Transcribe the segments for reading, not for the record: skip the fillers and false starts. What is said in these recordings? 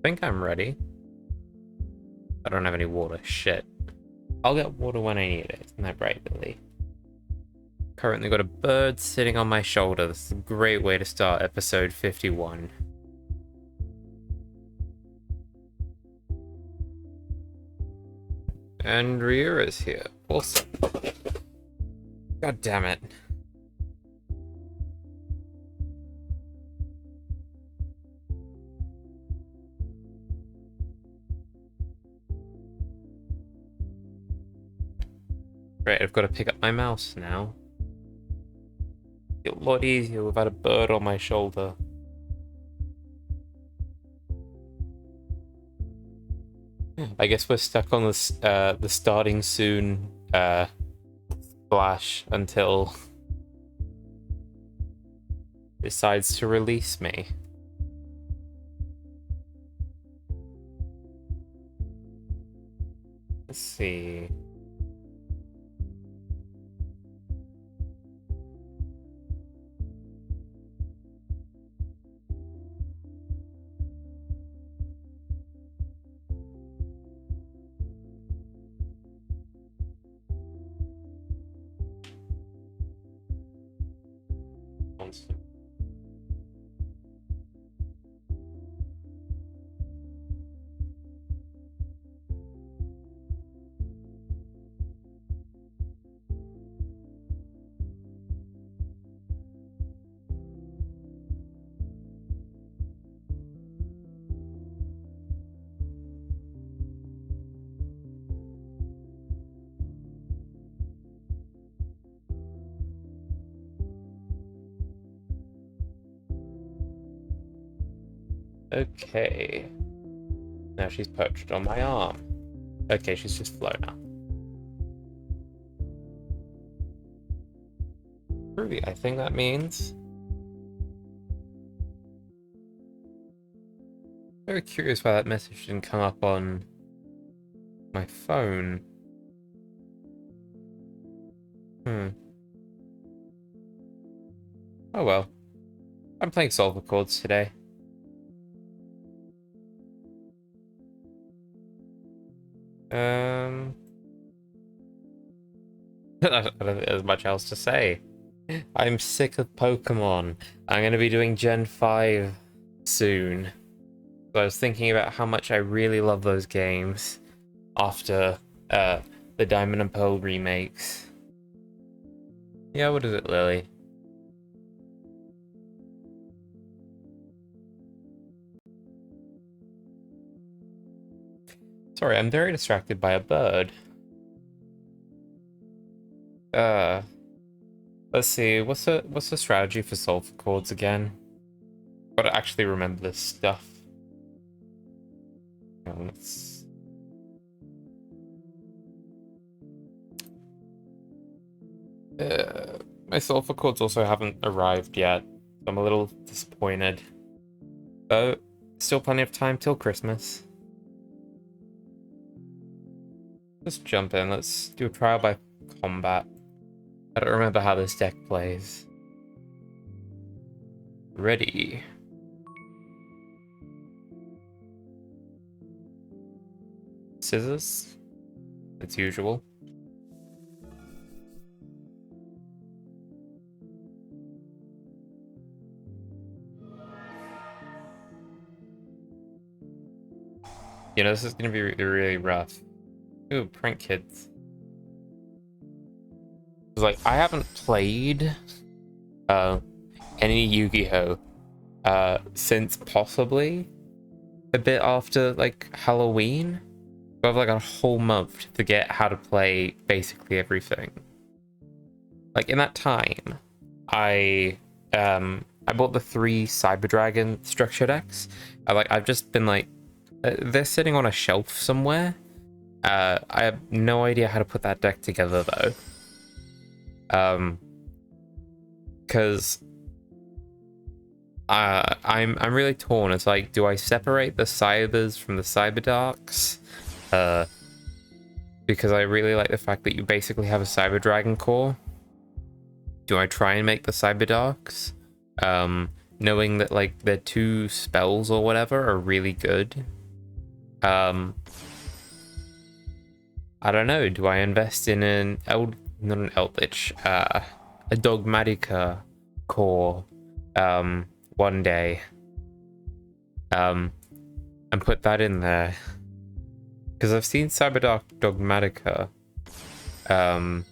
Think I'm ready. I don't have any water. Shit. I'll get water when I need it. Isn't that right, Billy? Currently got a bird sitting on my shoulder. This is a great way to start episode 51. And Riura's here. Awesome. God damn it. Right, I've got to pick up my mouse now. It's a lot easier without a bird on my shoulder. I guess we're stuck on this the starting soon splash until decides to release me. Let's see. Okay. Now she's perched on my arm. Okay, she's just flown now. Ruby, I think that means. Very curious why that message didn't come up on my phone. Oh well. I'm playing Solfachords today. I don't think there's much else to say. I'm sick of Pokemon. I'm going to be doing Gen 5 soon. So I was thinking about how much I really love those games after the Diamond and Pearl remakes. Yeah, what is it, Lily? Sorry, I'm very distracted by a bird. Let's see, what's the strategy for Solfachords again? Gotta actually remember this stuff. Let's... my Solfachords also haven't arrived yet, so I'm a little disappointed. But still plenty of time till Christmas. Let's jump in, let's do a trial by combat. I don't remember how this deck plays. Ready. Scissors, as usual. You know, this is going to be really rough. Ooh, prank kids. Like, I haven't played any Yu-Gi-Oh! Since possibly a bit after, like, Halloween. So I have, like, a whole month to get how to play basically everything. Like, in that time, I bought the 3 Cyber Dragon structure decks. I've just been, like, they're sitting on a shelf somewhere. I have no idea how to put that deck together, though. Because I'm really torn. It's like, do I separate the Cybers from the Cyberdarks? Because I really like the fact that you basically have a Cyber Dragon core. Do I try and make the Cyberdarks? knowing that like their 2 spells or whatever are really good. I don't know, do I invest in not an Eldritch, a Dogmatica core one day, and put that in there? Because I've seen Cyberdark Dogmatica. I'm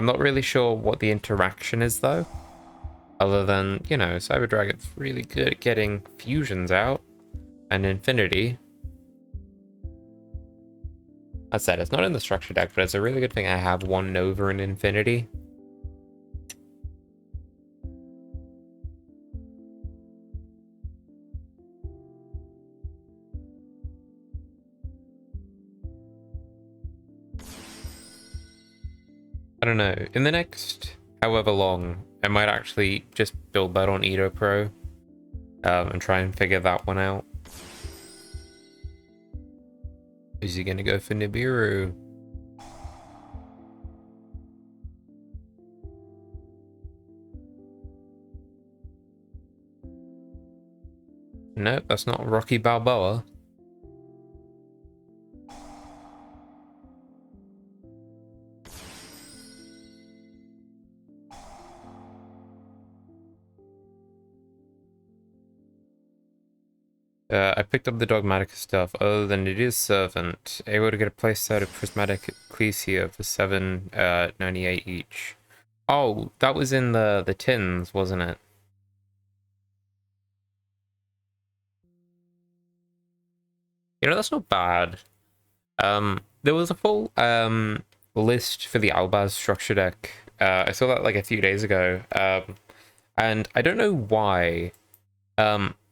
not really sure what the interaction is though, other than, you know, Cyberdragon's really good at getting fusions out, and Infinity. That said, it's not in the structure deck, but it's a really good thing I have 1 Nova and Infinity. I don't know, in the next however long, I might actually just build that on EDOPro, and try and figure that one out. Is he gonna go for Nibiru? Nope, that's not Rocky Balboa. I picked up the Dogmatic stuff, other than it is Servant. Able to get a playset of Prismatic Ecclesia for $7.98 each. Oh, that was in the tins, wasn't it? You know, that's not bad. There was a full list for the Albaz structure deck. I saw that like a few days ago. And I don't know why.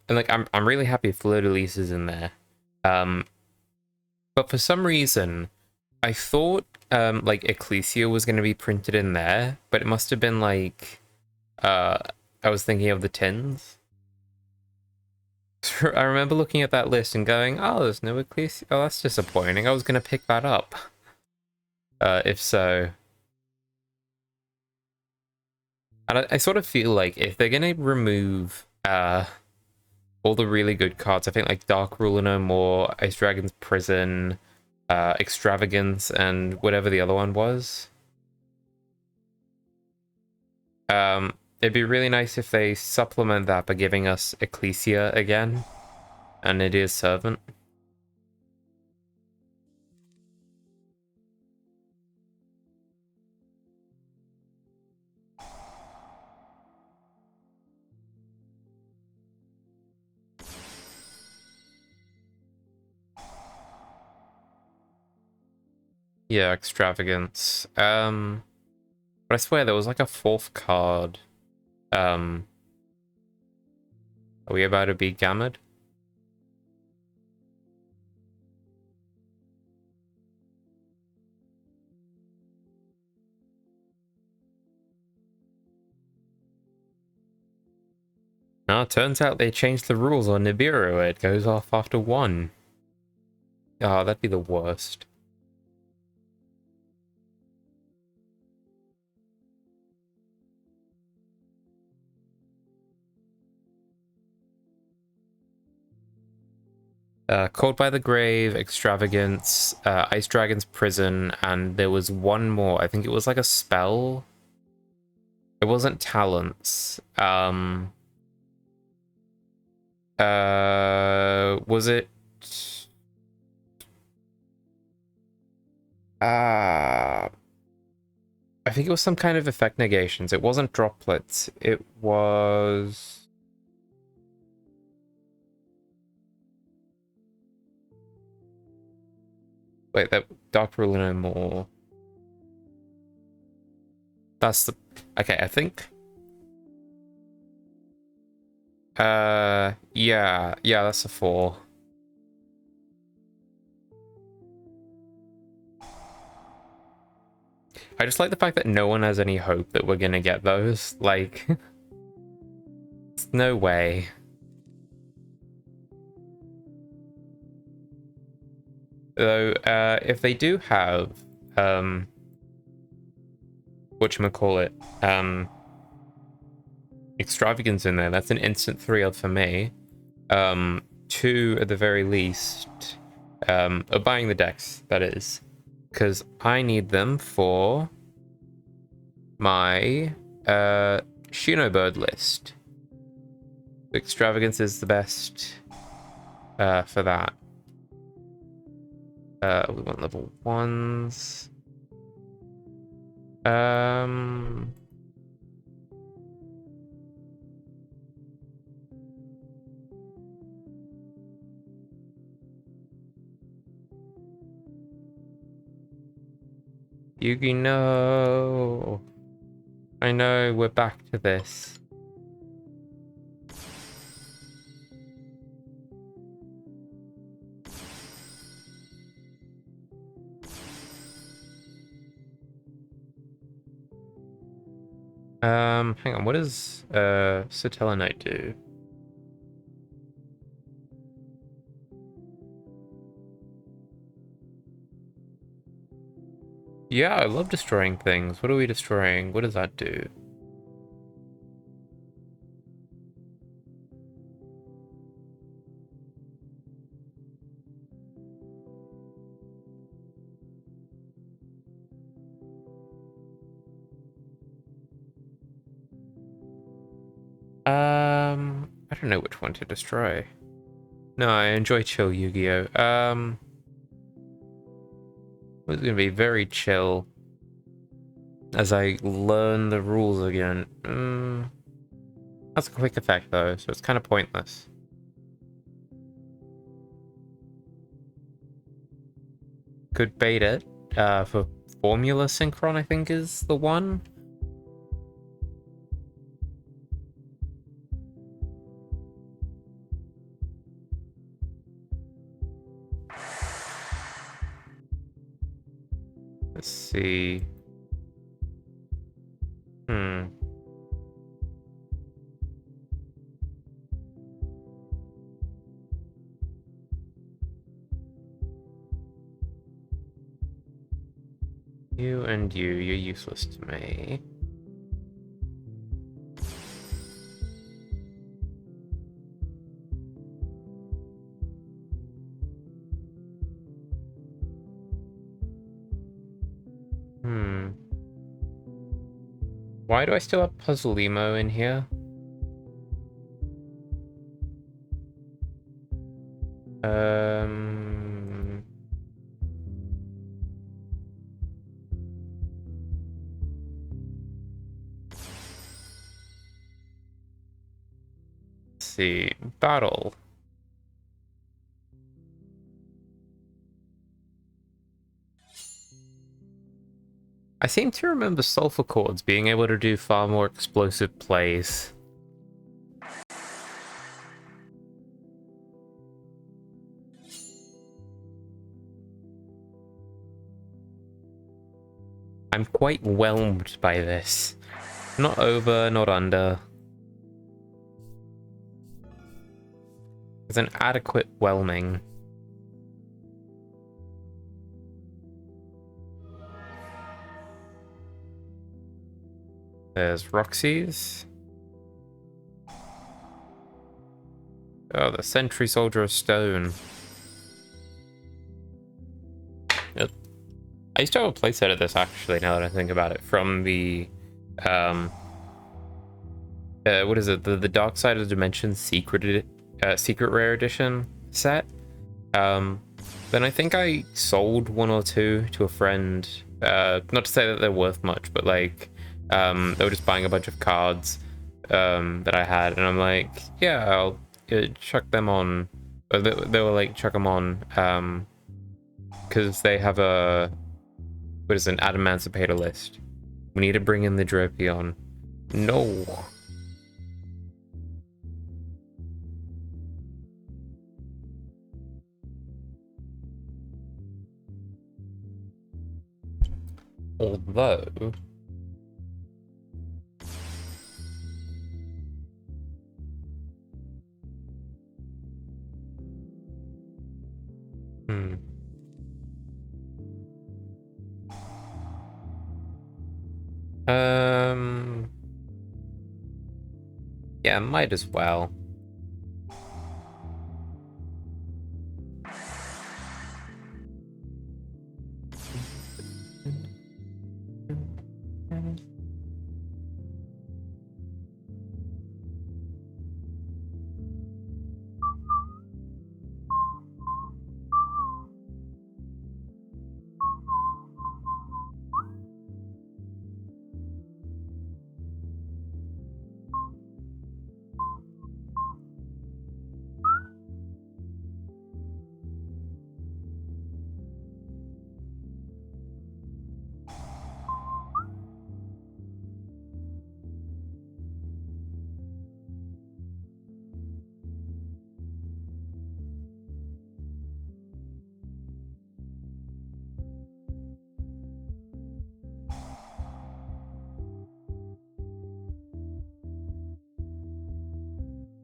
And like I'm really happy Fleur de Lis is in there. But for some reason, I thought like Ecclesia was gonna be printed in there, but it must have been like I was thinking of the tins. I remember looking at that list and going, oh, there's no Ecclesia. Oh, that's disappointing. I was gonna pick that up. If so. And I sort of feel like if they're gonna remove all the really good cards, I think like Dark Ruler No More, Ice Dragon's Prison, Extravagance, and whatever the other one was. It'd be really nice if they supplement that by giving us Ecclesia again, and it is Servant. Yeah, Extravagance. But I swear there was like a 4th card. Are we about to be gammed? No, it turns out they changed the rules on Nibiru. It goes off after 1. Oh, that'd be the worst. Called by the Grave, Extravagance, Ice Dragon's Prison, and there was one more. I think it was like a spell. It wasn't Talents. Was it? I think it was some kind of effect negations. It wasn't droplets. It was... Wait, that Dark Ruler No More. That's the... Okay, I think... Yeah, that's a 4. I just like the fact that no one has any hope that we're gonna get those. Like, no way. Though, if they do have, whatchamacallit, Extravagance in there. That's an instant 3 for me. 2 at the very least. Of buying the decks, that is. Because I need them for my Shino Bird list. Extravagance is the best for that. We want level 1s. Yugi, no. I know, we're back to this. Hang on, what does Satellinite do? Yeah, I love destroying things. What are we destroying? What does that do? I don't know which one to destroy. No, I enjoy chill Yu-Gi-Oh. It's gonna be very chill as I learn the rules again. That's a quick effect though, so it's kind of pointless. Could bait it for Formula Synchron, I think is the one. Let's see. You and you're useless to me. Why do I still have Puzzle Emo in here? Let's see. Battle. I seem to remember Solfachords being able to do far more explosive plays. I'm quite whelmed by this. Not over, not under. It's an adequate whelming. There's Roxy's. Oh, the Sentry Soldier of Stone. Yep. I used to have a playset of this, actually, now that I think about it, from the, what is it? The Dark Side of the Dimension Secret Rare Edition set. Then I think I sold 1 or 2 to a friend. Not to say that they're worth much, but like, they were just buying a bunch of cards that I had, and I'm like, yeah, I'll chuck them on. They were like, chuck them on, because they have a, what is an Adamancipator list. We need to bring in the Dropion. No. Although... Yeah, might as well.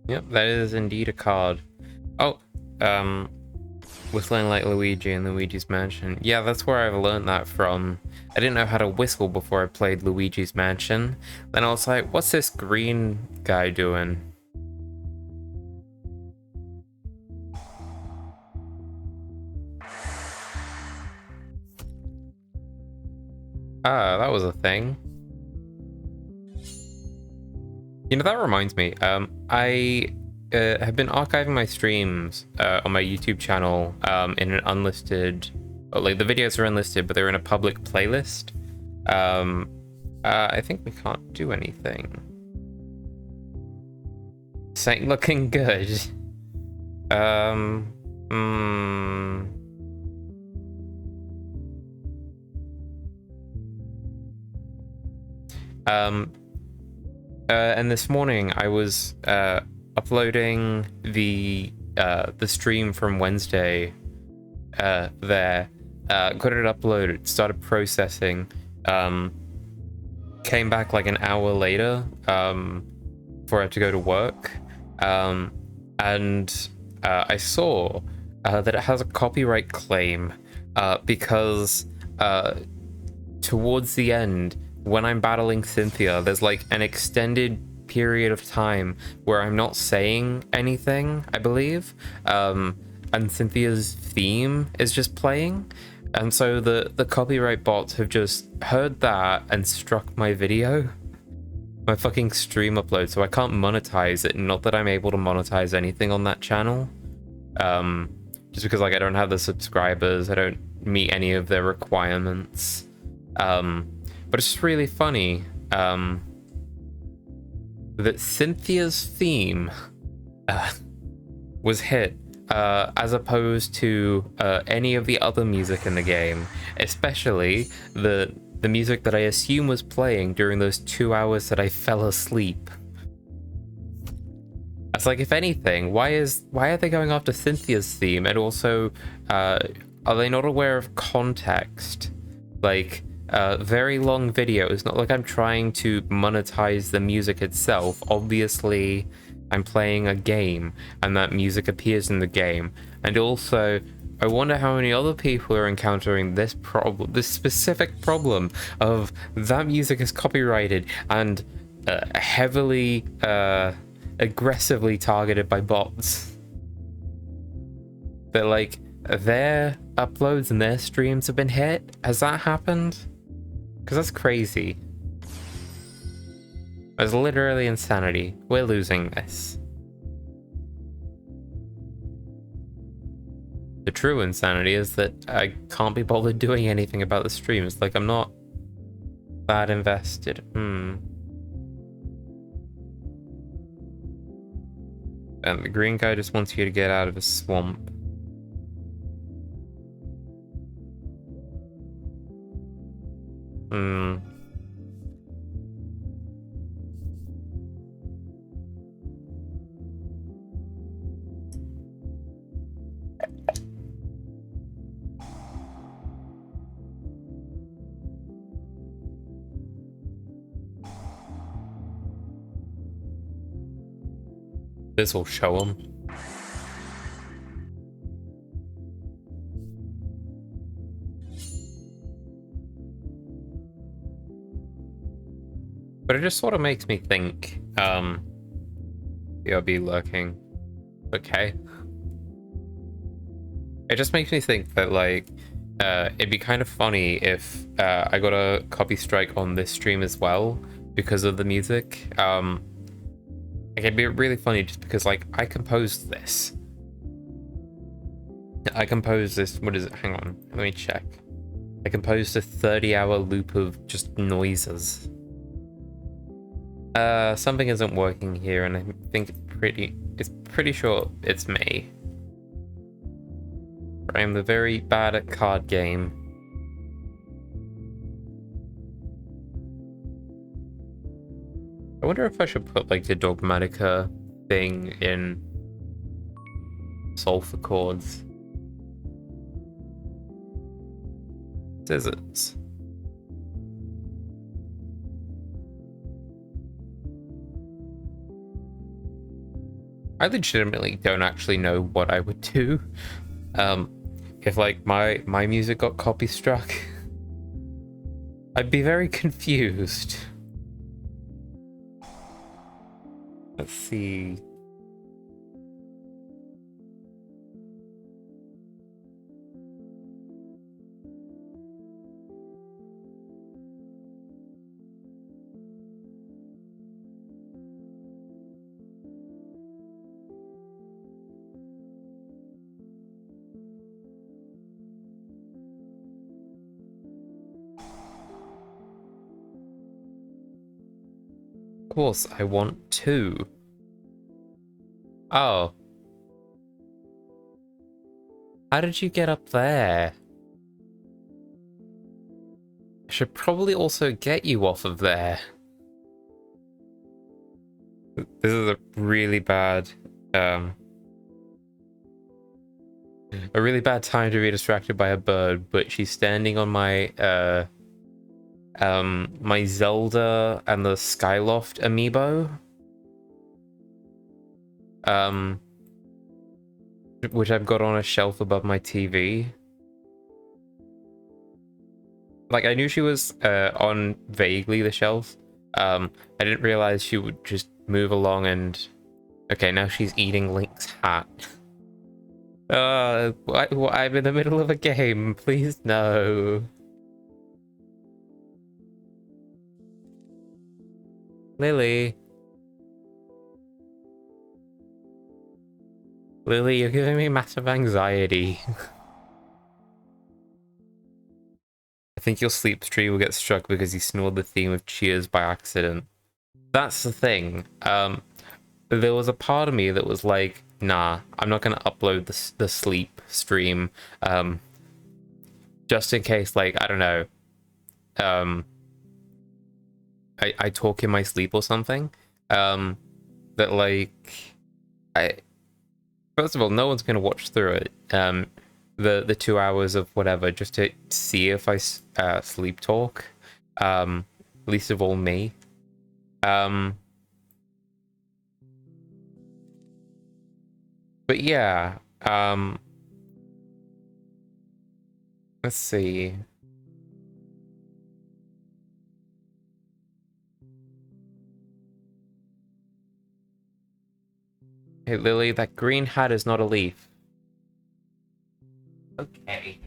Yep, that is indeed a card. Oh, whistling like Luigi in Luigi's Mansion. Yeah, that's where I've learned that from. I didn't know how to whistle before I played Luigi's Mansion. Then I was like, what's this green guy doing? Ah, that was a thing. You know, that reminds me, I have been archiving my streams on my YouTube channel in an unlisted, like the videos are unlisted, but they're in a public playlist. I think we can't do anything. This ain't looking good. And this morning I was uploading the stream from Wednesday there, got it uploaded, started processing, came back like an hour later for it to go to work, and I saw that it has a copyright claim because towards the end, when I'm battling Cynthia, there's like an extended period of time where I'm not saying anything, I believe, and Cynthia's theme is just playing, and so the copyright bots have just heard that and struck my video, my fucking stream upload, so I can't monetize it. Not that I'm able to monetize anything on that channel, just because like I don't have the subscribers, I don't meet any of their requirements, but it's just really funny that Cynthia's theme was hit as opposed to any of the other music in the game, especially the music that I assume was playing during those 2 hours that I fell asleep. It's like, if anything, why are they going after Cynthia's theme? And also, are they not aware of context? Like, very long video. It's not like I'm trying to monetize the music itself. Obviously, I'm playing a game, and that music appears in the game. And also, I wonder how many other people are encountering this problem, this specific problem of that music is copyrighted and heavily, aggressively targeted by bots. That like their uploads and their streams have been hit. Has that happened? Because that's crazy. It's literally insanity. We're losing this. The true insanity is that I can't be bothered doing anything about the streams. Like, I'm not that invested. And the green guy just wants you to get out of a swamp. This will show them. But it just sort of makes me think, BRB lurking. Okay. It just makes me think that, like, it'd be kind of funny if I got a copy strike on this stream as well because of the music. Like, it'd be really funny just because, like, I composed this. What is it? Hang on, let me check. I composed a 30-hour loop of just noises. Something isn't working here, and I think it's pretty sure it's me. I'm very bad at card game. I wonder if I should put, like, the Dogmatica thing in Solfachords. Scissors. I legitimately don't actually know what I would do. If, like, my music got copy struck, I'd be very confused. Let's see. Of course, I want two. Oh. How did you get up there? I should probably also get you off of there. This is a really bad, a really bad time to be distracted by a bird, but she's standing on my, my Zelda and the Skyloft amiibo. Which I've got on a shelf above my TV. Like, I knew she was on vaguely the shelf. I didn't realize she would just move along and... Okay, now she's eating Link's hat. I'm in the middle of a game. Please, no. Lily. Lily, you're giving me massive anxiety. I think your sleep stream will get struck because you snored the theme of Cheers by accident. That's the thing. There was a part of me that was like, nah, I'm not gonna upload the sleep stream, just in case, like, I don't know, I talk in my sleep or something, that, like, first of all, no one's gonna watch through it, the 2 hours of whatever, just to see if I sleep talk, least of all me. But yeah, let's see. Hey, Lily, that green hat is not a leaf. Okay.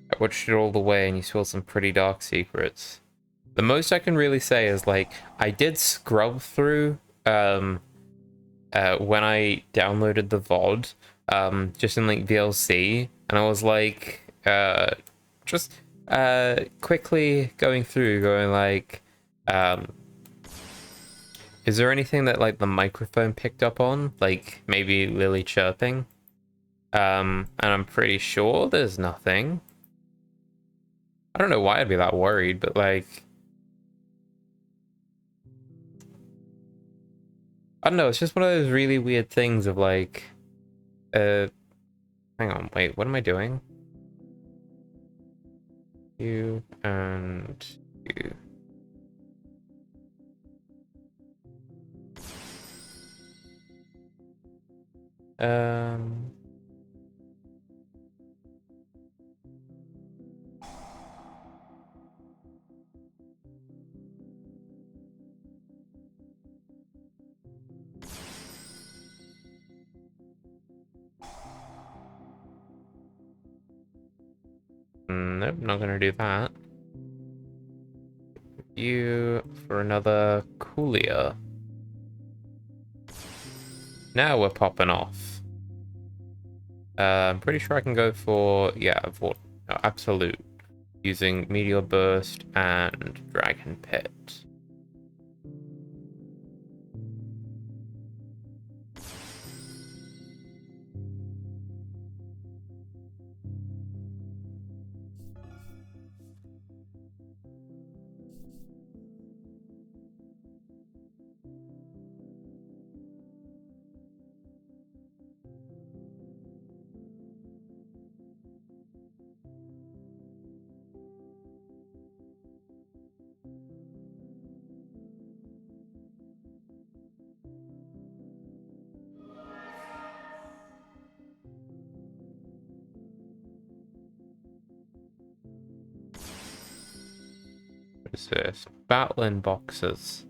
I watched it all the way and you saw some pretty dark secrets. The most I can really say is, like, I did scrub through when I downloaded the VOD, just in, like, VLC, and I was like, just quickly going through, going like, is there anything that, like, the microphone picked up on? Like, maybe Lily chirping? And I'm pretty sure there's nothing. I don't know why I'd be that worried, but, like... I don't know, it's just one of those really weird things of like, hang on, wait, what am I doing? You and you. Um, nope, not gonna do that. You for another Coolia. Now we're popping off. I'm pretty sure I can go for, yeah, for Absolute. Using Meteor Burst and Dragon Pit. What is this? Battling Boxes.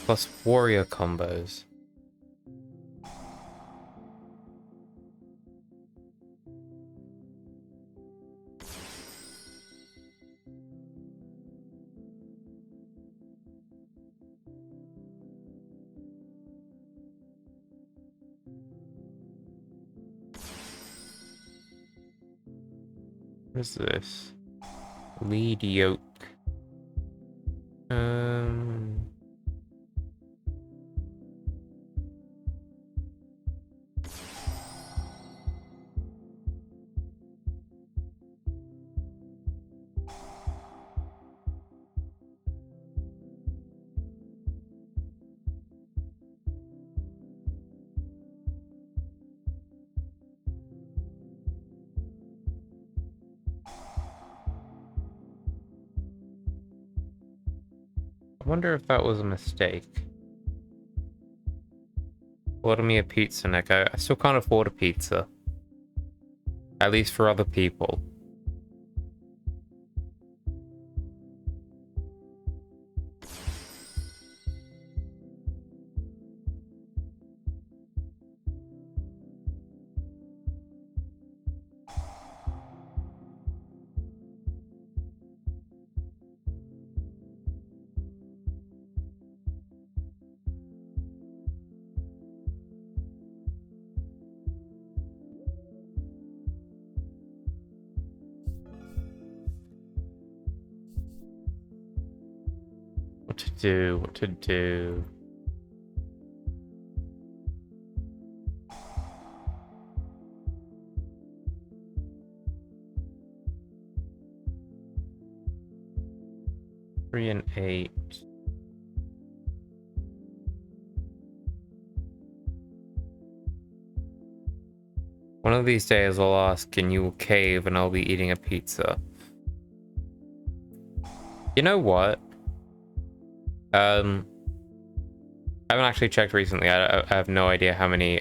Plus Warrior combos. What is this? Lead Yoke. I wonder if that was a mistake. Order me a pizza, Nick. I still can't afford a pizza. At least for other people. What to do? What to do? Three and 8. One of these days I'll ask, and you will cave and I'll be eating a pizza. You know what? I haven't actually checked recently. I have no idea how many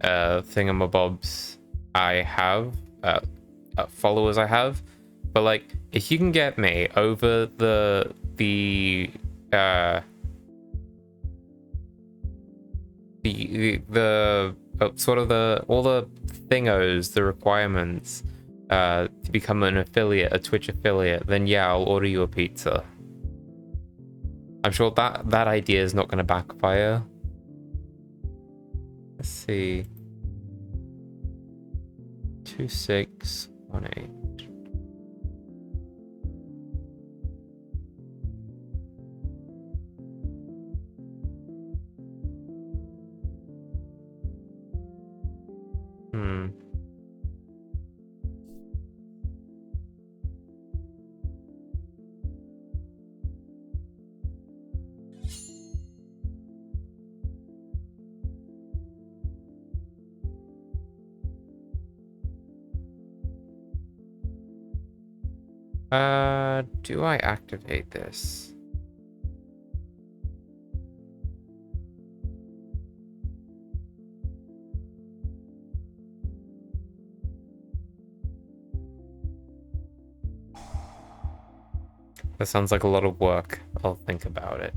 thingamabobs I have, followers I have. But like, if you can get me over the sort of all the thingos, the requirements to become an affiliate, a Twitch affiliate, then yeah, I'll order you a pizza. I'm sure that idea is not going to backfire. Let's see. 2618. Do I activate this? That sounds like a lot of work. I'll think about it.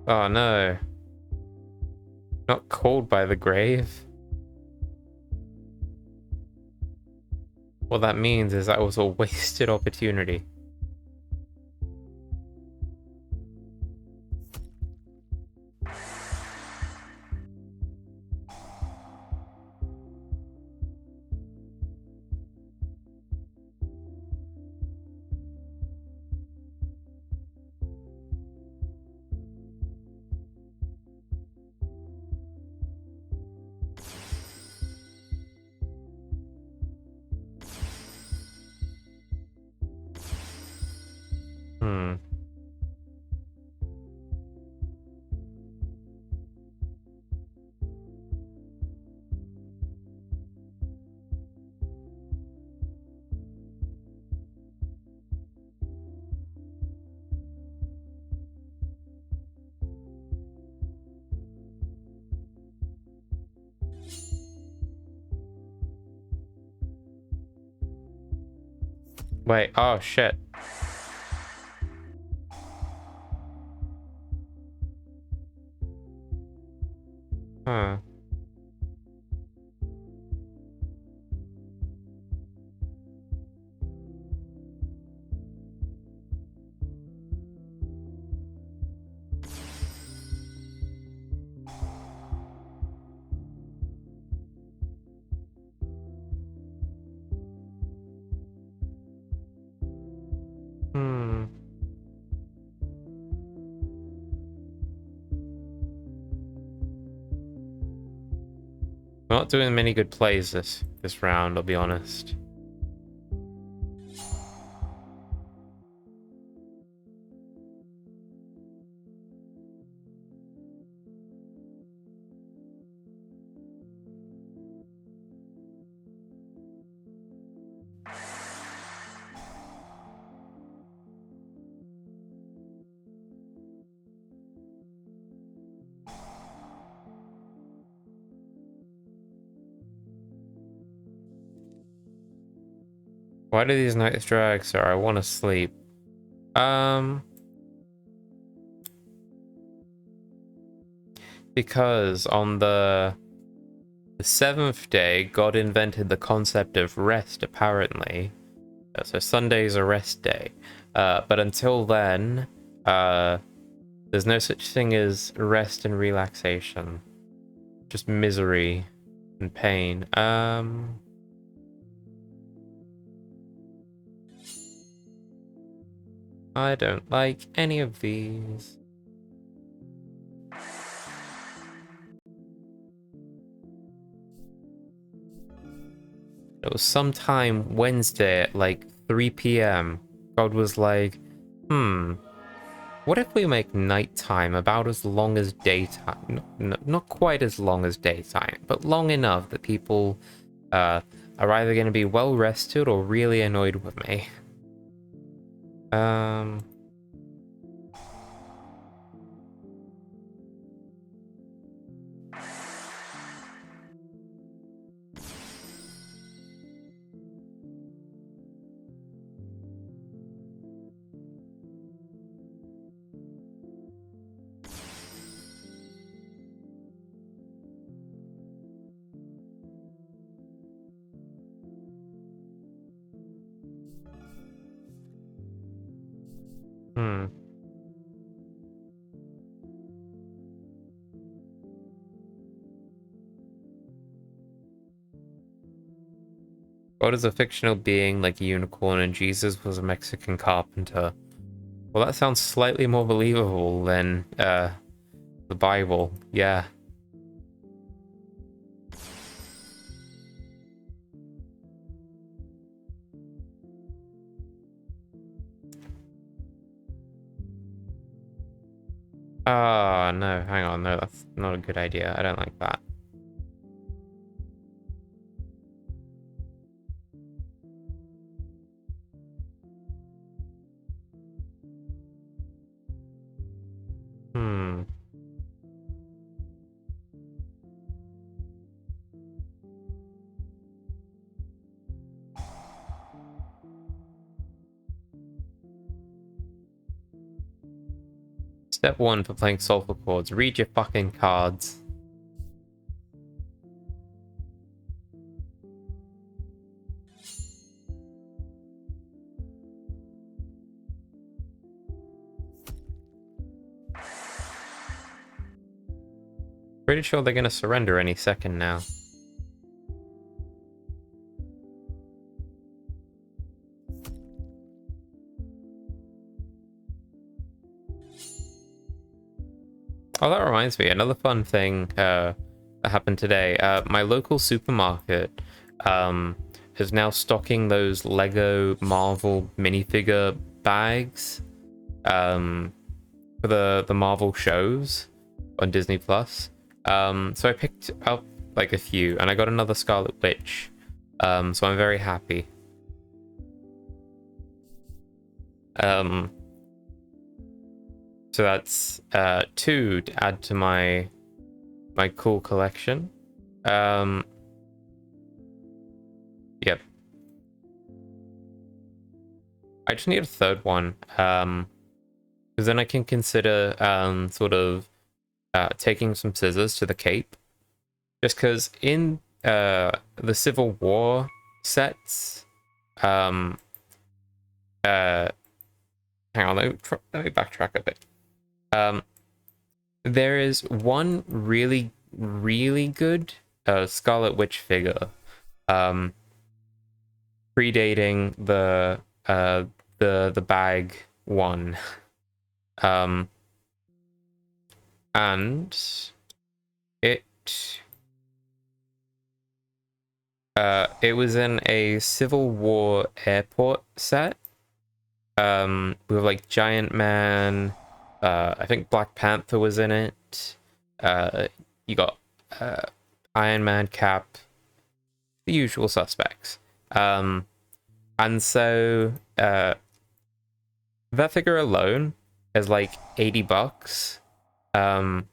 Oh no. Not called by the grave. What that means is that was a wasted opportunity. Hmm. Wait, oh shit. Huh. Hmm. Not doing many good plays this round, I'll be honest. Why do these nights drag, sir? I want to sleep. Because on the seventh day, God invented the concept of rest, apparently. So Sunday's a rest day. But until then, there's no such thing as rest and relaxation. Just misery and pain. I don't like any of these. It was sometime Wednesday at like 3 p.m. God was like, what if we make nighttime about as long as daytime? Not quite as long as daytime, but long enough that people are either going to be well rested or really annoyed with me. God is a fictional being like a unicorn and Jesus was a Mexican carpenter. Well, that sounds slightly more believable than the Bible. Yeah. Oh, no, hang on. No, that's not a good idea. I don't like that. Step 1 for playing Solfachords. Read your fucking cards. Pretty sure they're gonna surrender any second now. Oh, that reminds me, another fun thing that happened today. My local supermarket is now stocking those Lego Marvel minifigure bags for the Marvel shows on Disney Plus. So I picked up like a few, and I got another Scarlet Witch. So I'm very happy. So that's 2 to add to my cool collection. Yep. I just need a 3rd one. Because then I can consider sort of taking some scissors to the cape. Just because in the Civil War sets, hang on, let me backtrack a bit. There is one really, really good Scarlet Witch figure, predating the bag one, and it was in a Civil War airport set, with like Giant Man. I think Black Panther was in it. You got Iron Man, Cap, the usual suspects. And so that figure alone is like $80. What am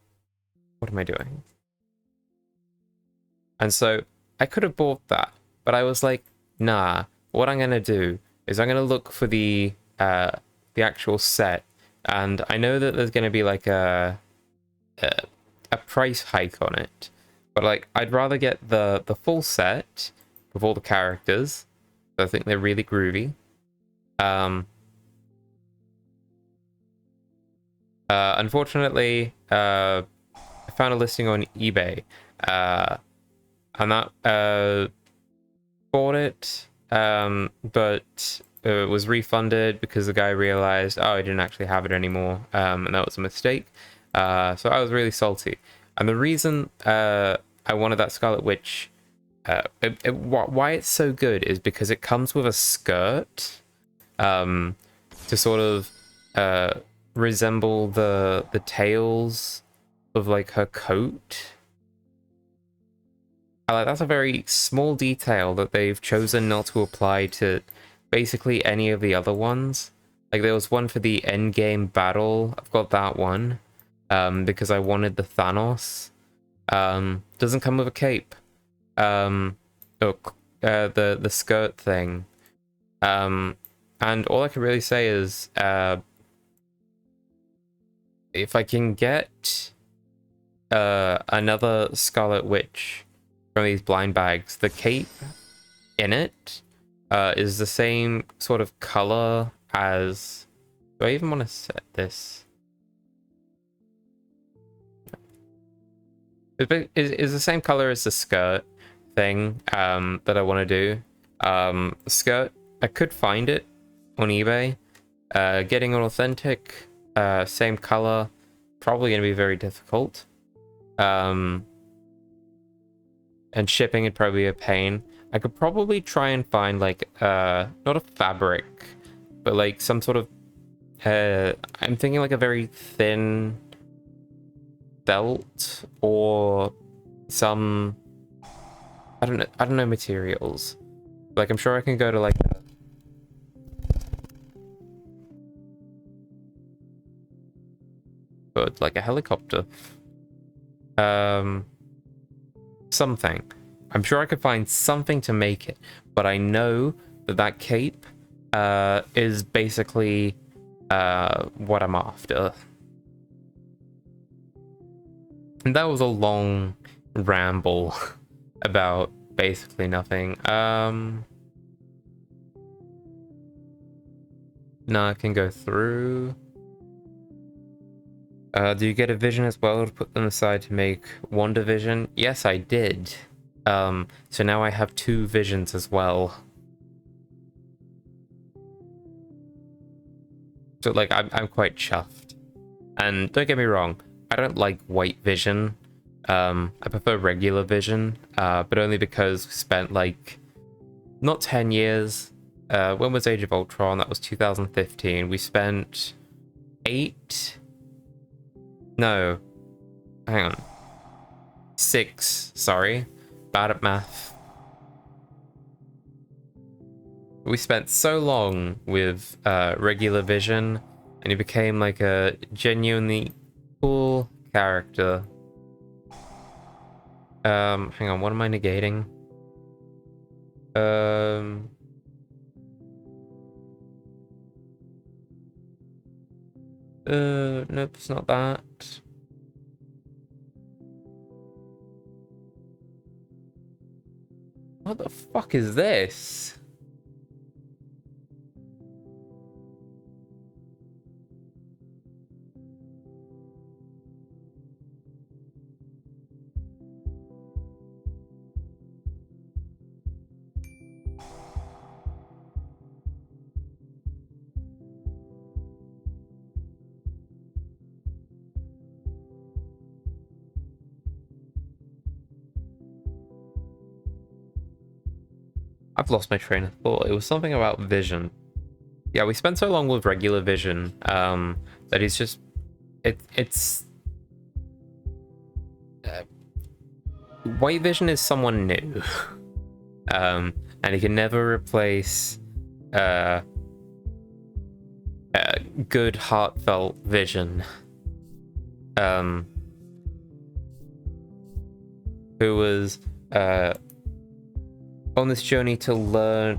I doing? And so I could have bought that, but I was like, nah. What I'm gonna do is I'm gonna look for the actual set. And I know that there's going to be like a price hike on it, but like I'd rather get the full set with all the characters. I think they're really groovy. Unfortunately, I found a listing on eBay, and that bought it, but it was refunded because the guy realized, oh, I didn't actually have it anymore, and that was a mistake. So I was really salty. And the reason I wanted that Scarlet Witch, why it's so good is because it comes with a skirt to sort of resemble the tails of like her coat. That's a very small detail that they've chosen not to apply to basically any of the other ones. Like there was one for the endgame battle. I've got that one because I wanted the Thanos. Doesn't come with a cape. Look, the skirt thing. And all I can really say is if I can get another Scarlet Witch from these blind bags, the cape in it is the same sort of color as... Do I even want to set this? Is the same color as the skirt thing that I want to do. The skirt, I could find it on eBay. Getting an authentic, same color, probably going to be very difficult. And shipping would probably be a pain. I could probably try and find like not a fabric, but like some sort of I'm thinking like a very thin felt or some I don't know materials. Like I'm sure I can go to like a helicopter. Something. I'm sure I could find something to make it, but I know that that cape is basically what I'm after. And that was a long ramble about basically nothing. No, I can go through. Do you get a vision as well to put them aside to make one division? Yes, I did. So now I have 2 visions as well. So like I'm quite chuffed. And don't get me wrong, I don't like white vision. I prefer regular vision, but only because we spent like not 10 years. When was Age of Ultron? That was 2015. We spent 8. No, hang on. 6, sorry. Bad at math. We spent so long with regular vision, and he became like a genuinely cool character. Hang on, what am I negating? Nope, it's not that. What the fuck is this? I've lost my train of thought. It was something about vision. Yeah, we spent so long with regular vision, that it's just... It's... White vision is someone new. And he can never replace, good, heartfelt vision. Who was, on this journey to learn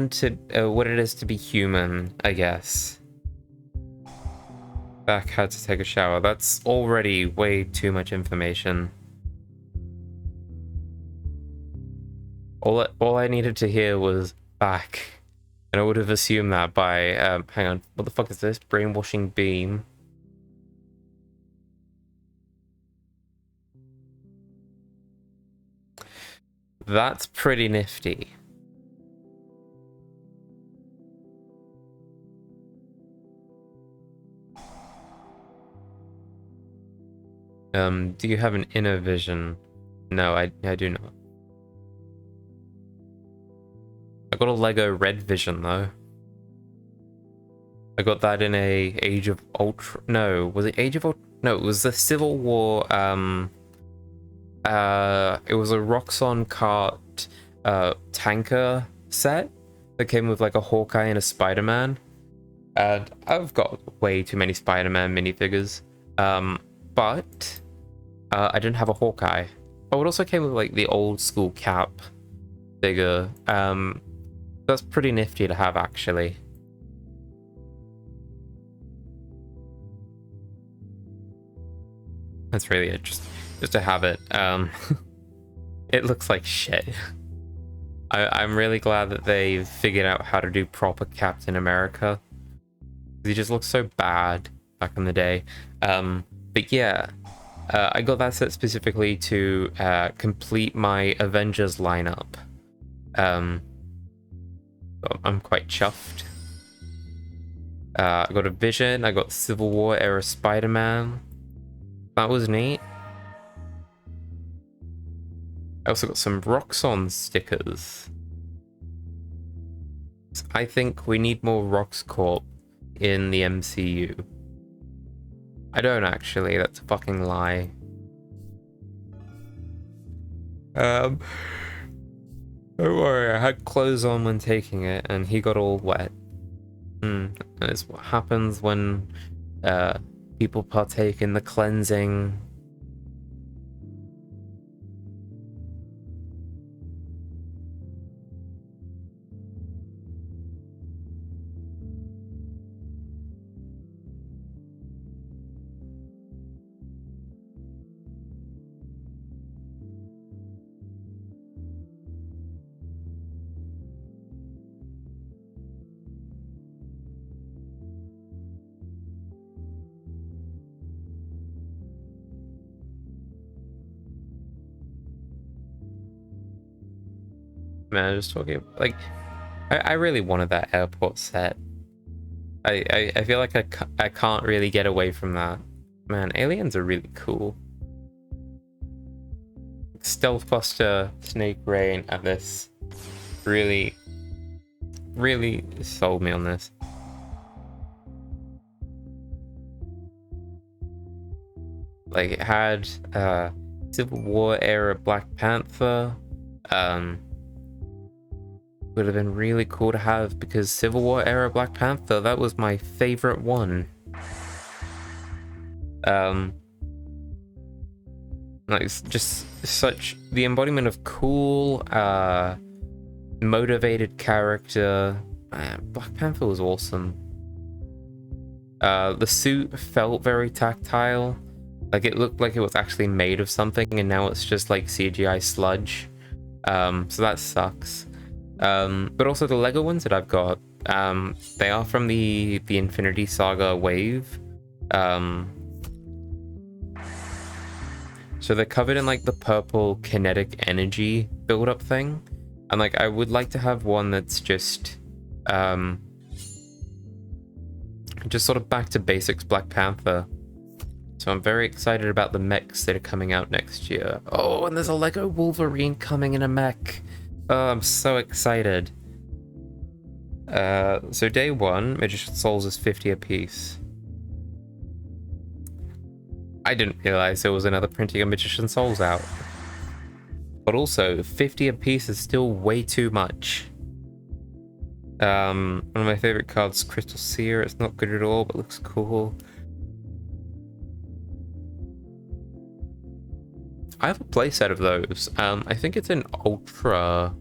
to what it is to be human, I guess. Back had to take a shower. That's already way too much information. All I needed to hear was back, and I would have assumed that by hang on, what the fuck is this? Brainwashing beam. That's pretty nifty. Do you have an inner vision? No, I do not. I got a Lego red vision though. I got that in a Age of Ultron. No, was it Age of Ultron? No, it was the Civil War. It was a Roxxon cart tanker set that came with like a Hawkeye and a Spider-Man. And I've got way too many Spider-Man minifigures. But I didn't have a Hawkeye. Oh, it also came with like the old school Cap figure. That's pretty nifty to have actually. That's really it, just to have it. It looks like shit. I'm really glad that they figured out how to do proper Captain America. He just looks so bad back in the day. But yeah, I got that set specifically to complete my Avengers lineup. I'm quite chuffed. I got a Vision, I got Civil War era Spider-Man. That was neat. I also got some Roxxon stickers. I think we need more RoxCorp in the MCU. I don't actually, that's a fucking lie. Don't worry, I had clothes on when taking it and he got all wet. That's what happens when people partake in the cleansing. Man, I was just talking like I really wanted that airport set. I feel like I can't really get away from that. Man, aliens are really cool. Stealth Buster, Snake Rain, and this really sold me on this. Like it had Civil War era Black Panther. Would have been really cool to have because Civil War era Black Panther, that was my favorite one. Like just such the embodiment of cool, motivated character. Black Panther was awesome. The suit felt very tactile. Like it looked like it was actually made of something, and now it's just like CGI sludge. So that sucks. But also the Lego ones that I've got, they are from the Infinity Saga wave. So they're covered in like the purple kinetic energy build-up thing. And like I would like to have one that's just sort of back to basics Black Panther. So I'm very excited about the mechs that are coming out next year. Oh, and there's a Lego Wolverine coming in a mech. Oh, I'm so excited. So day one, Magician Souls is 50 a piece. I didn't realize there was another printing of Magician Souls out. But also, 50 a piece is still way too much. One of my favorite cards, Crystal Seer. It's not good at all, but looks cool. I have a playset of those. I think it's an Ultra.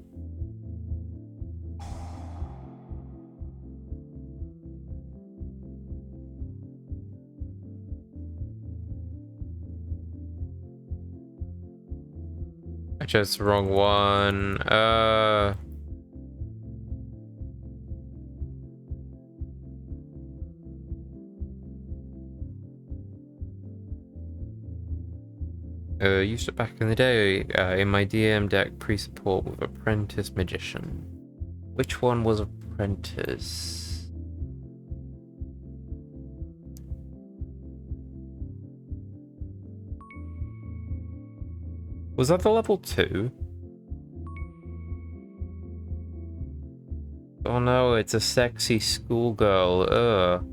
I chose the wrong one. Used it back in the day in my DM deck pre-support with Apprentice Magician. Which one was Apprentice? Was that the level 2? Oh no, it's a sexy schoolgirl. Ugh.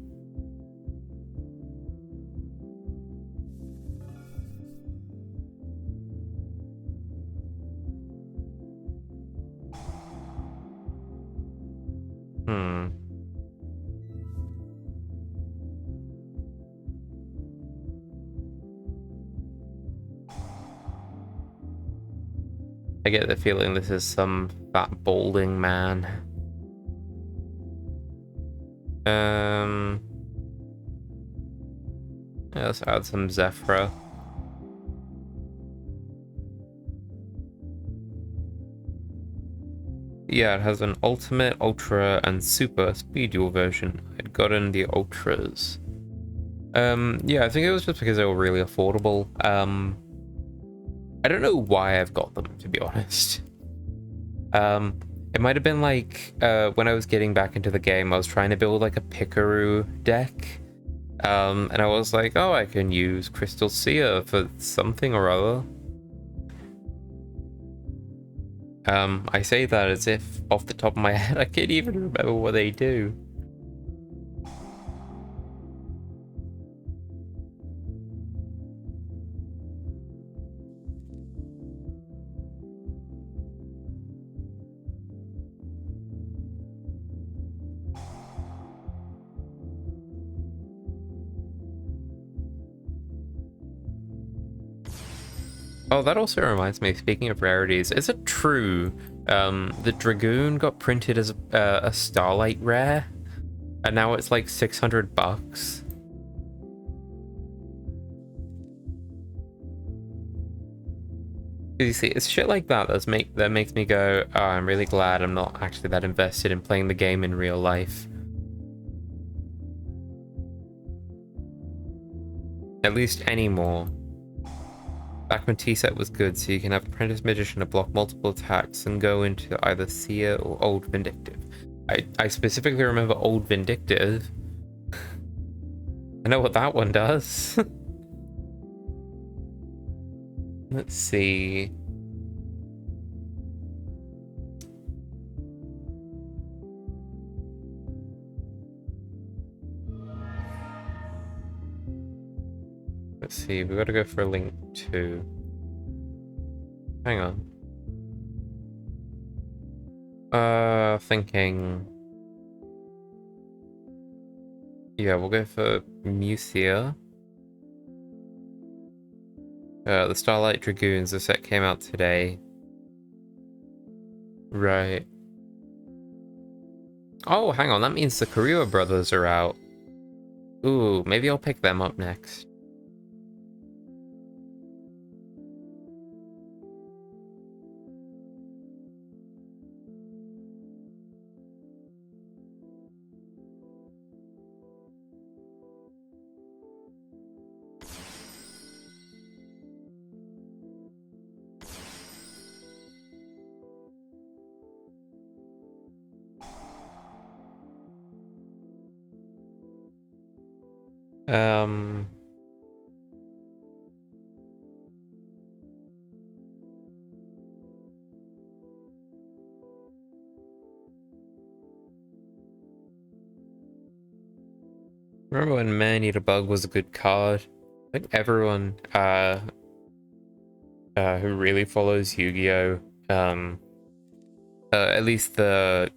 I get the feeling this is some fat balding man. Yeah, let's add some Zephyra. Yeah, it has an Ultimate, Ultra, and Super Speed Duel version. I'd gotten the Ultras. Yeah, I think it was just because they were really affordable. I don't know why I've got them, to be honest. It might have been like, when I was getting back into the game, I was trying to build like a Pikachu deck. And I was like, oh, I can use Crystal Seer for something or other. I say that as if, off the top of my head, I can't even remember what they do. Oh, that also reminds me, speaking of rarities, is it true the Dragoon got printed as a Starlight rare? And now it's like $600? You see, it's shit like that that makes me go, oh, I'm really glad I'm not actually that invested in playing the game in real life. At least anymore. Back when T-set was good, so you can have Apprentice Magician to block multiple attacks and go into either Seer or Old Vindictive. I specifically remember Old Vindictive. I know what that one does. Let's see. Let's see, we gotta go for a link to... Hang on. Thinking... Yeah, we'll go for Musia. The Starlight Dragoons, the set came out today. Right. Oh, hang on, that means the Kariwa brothers are out. Ooh, maybe I'll pick them up next. Um... Remember when Man Eater Bug was a good card? I think everyone who really follows Yu-Gi-Oh, at least the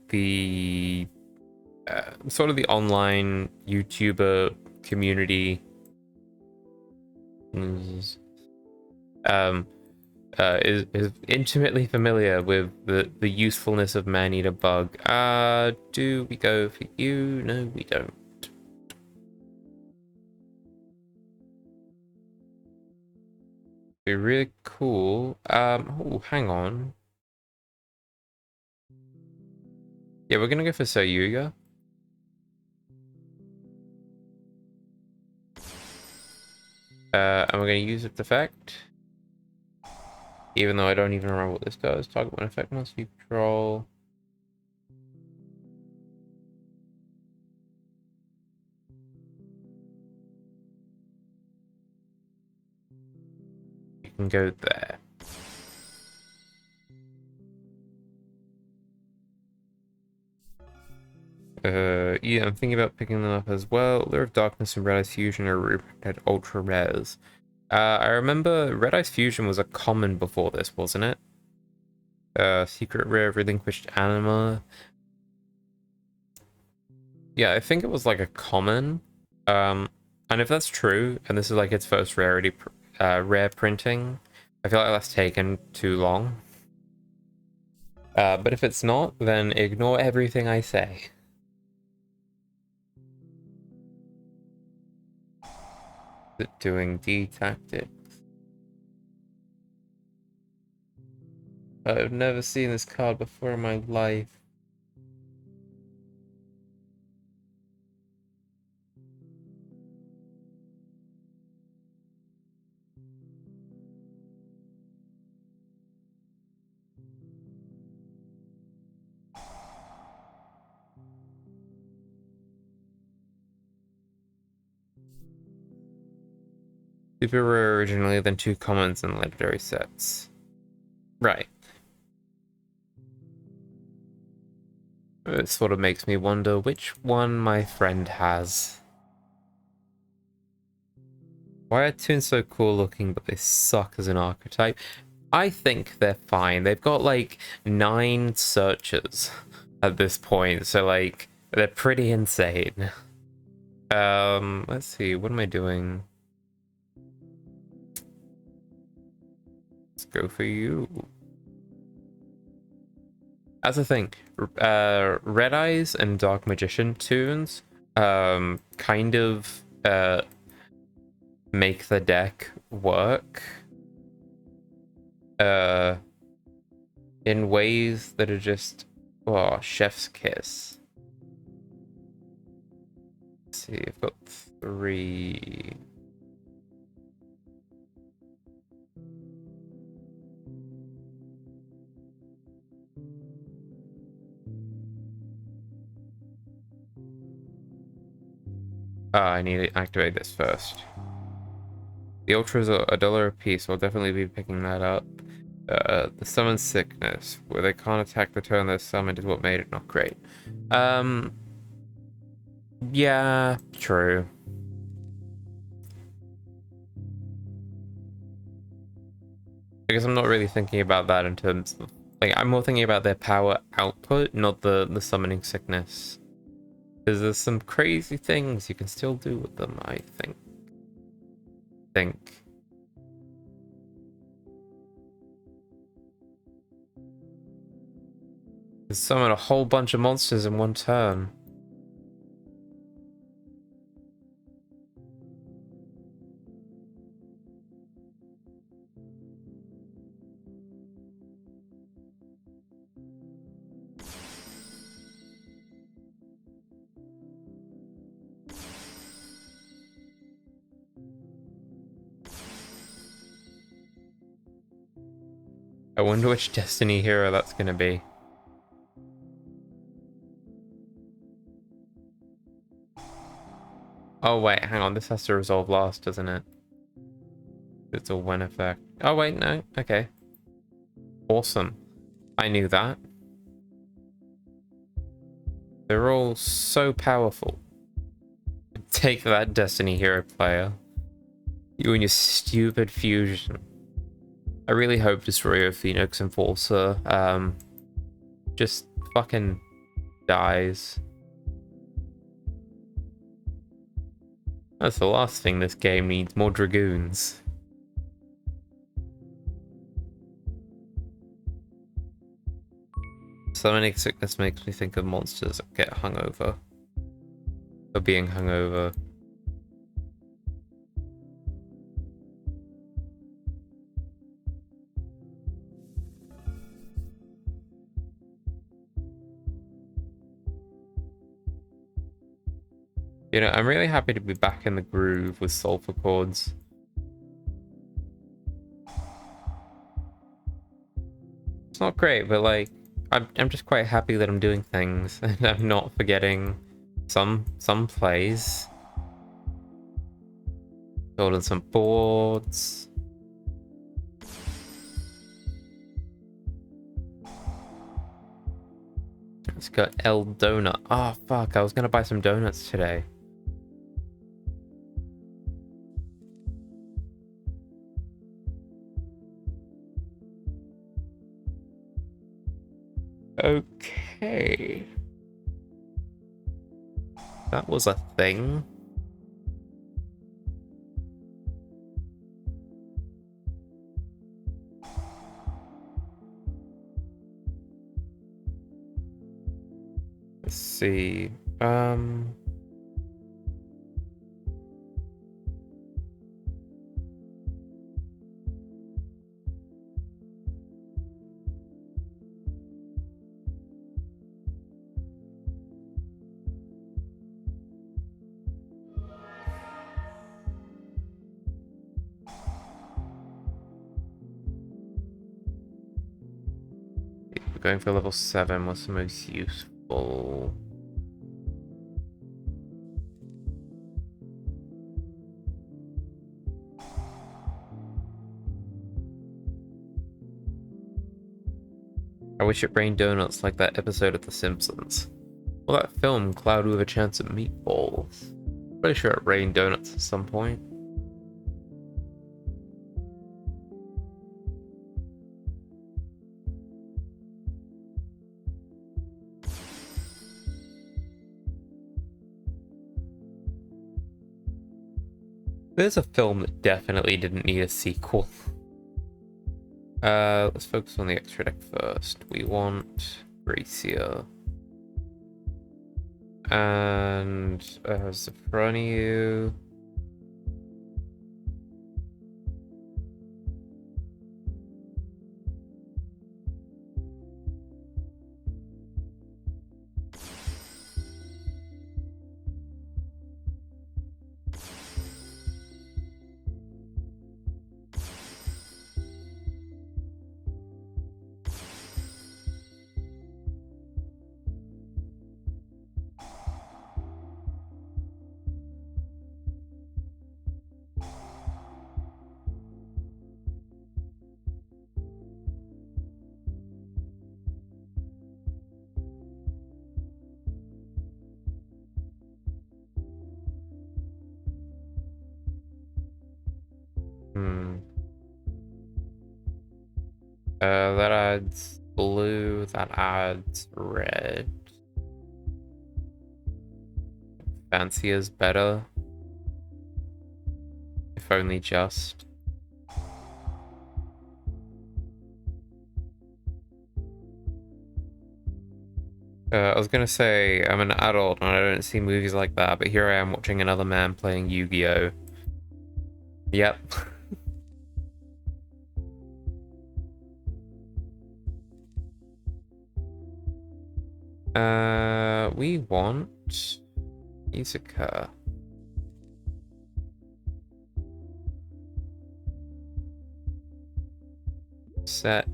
sort of the online YouTuber community, is intimately familiar with the usefulness of Man Eater Bug. Do we go for you? No, we don't. Be really cool. Oh, hang on. Yeah, we're gonna go for Soyuga. And we're gonna use its effect. Even though I don't even remember what this does. Target one effect once you control. You can go there. Yeah, I'm thinking about picking them up as well. Lure of Darkness and Red Eyes Fusion are reprinted ultra rares. I remember Red Eyes Fusion was a common before this, wasn't it? Secret Rare Relinquished Anima. Yeah, I think it was like a common. And if that's true, and this is like its first rarity, rare printing, I feel like that's taken too long. But if it's not, then ignore everything I say. Doing D tactics. I've never seen this card before in my life. Super rare originally, then 2 commons and legendary sets. Right. It sort of makes me wonder which one my friend has. Why are Toons so cool looking, but they suck as an archetype? I think they're fine. They've got like 9 searches at this point, so like they're pretty insane. Let's see, what am I doing? Let's go for you. That's the thing. Red Eyes and Dark Magician tunes kind of make the deck work in ways that are just, oh, chef's kiss. Let's see, I've got 3. I need to activate this first. The ultras are $1 a piece, so I'll definitely be picking that up. The summon sickness, where they can't attack the turn they're summoned, is what made it not great. Yeah, true. I guess I'm not really thinking about that in terms of, like, I'm more thinking about their power output, not the summoning sickness. Because there's some crazy things you can still do with them, I think. Summon a whole bunch of monsters in one turn. I wonder which Destiny hero that's gonna be. Oh wait, hang on, this has to resolve last, doesn't it? It's a when effect. Oh wait, no, okay. Awesome. I knew that. They're all so powerful. Take that, Destiny hero player. You and your stupid fusion. I really hope Destroyer, Phoenix, Enforcer, just fucking dies. That's the last thing this game needs, more Dragoons. Summoning sickness makes me think of monsters that get hungover. Or being hungover. You know, I'm really happy to be back in the groove with Solfachords. It's not great, but like, I'm just quite happy that I'm doing things and I'm not forgetting some plays. Building some boards. It's got L donut. Oh fuck, I was gonna buy some donuts today. Okay. That was a thing. Let's see. Going for level 7 was the most useful. I wish it rained donuts like that episode of The Simpsons. Well, that film, Cloud with a Chance of Meatballs. Pretty sure it rained donuts at some point. There's a film that definitely didn't need a sequel. Let's focus on the extra deck first. We want Gracia. And Zephroniu. Hmm. That adds blue, that adds red. Fancy is better. If only just. I was gonna say, I'm an adult and I don't see movies like that, but here I am watching another man playing Yu-Gi-Oh! Yep. We want Isuka. Set.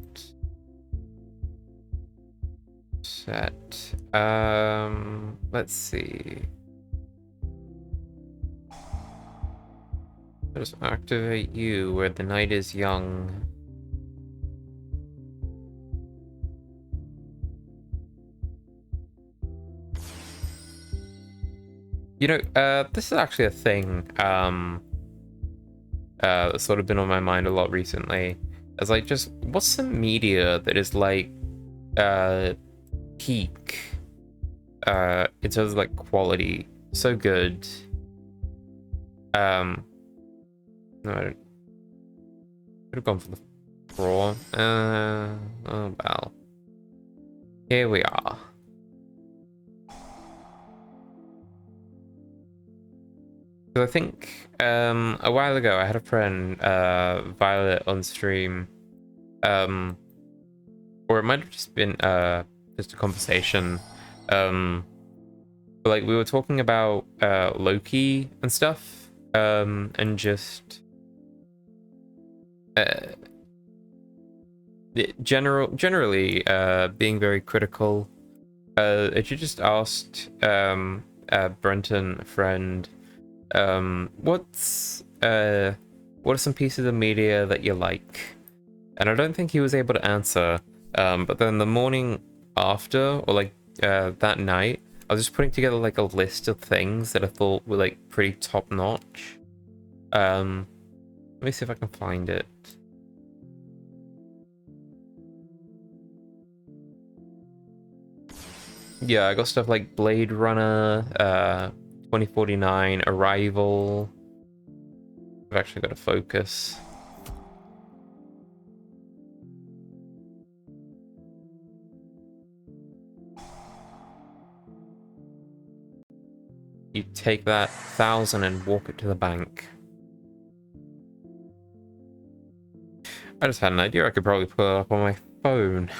Let's see. Just activate you where the night is young. You know, this is actually a thing, that's sort of been on my mind a lot recently. It's like, just, what's some media that is like, peak, in terms of like quality, so good. No, I don't. Could have gone for the draw. Oh well. Here we are. So I think a while ago I had a friend, Violet, on stream, or it might have just been just a conversation. But like we were talking about Loki and stuff, and just generally being very critical. She just asked Brenton, a friend, what are some pieces of media that you like? And I don't think he was able to answer. But then the morning after, or like that night, I was just putting together like a list of things that I thought were like pretty top notch. Let me see if I can find it. Yeah, I got stuff like Blade Runner, 2049, Arrival. I've actually got to focus. You take that 1,000 and walk it to the bank. I just had an idea. I could probably put it up on my phone.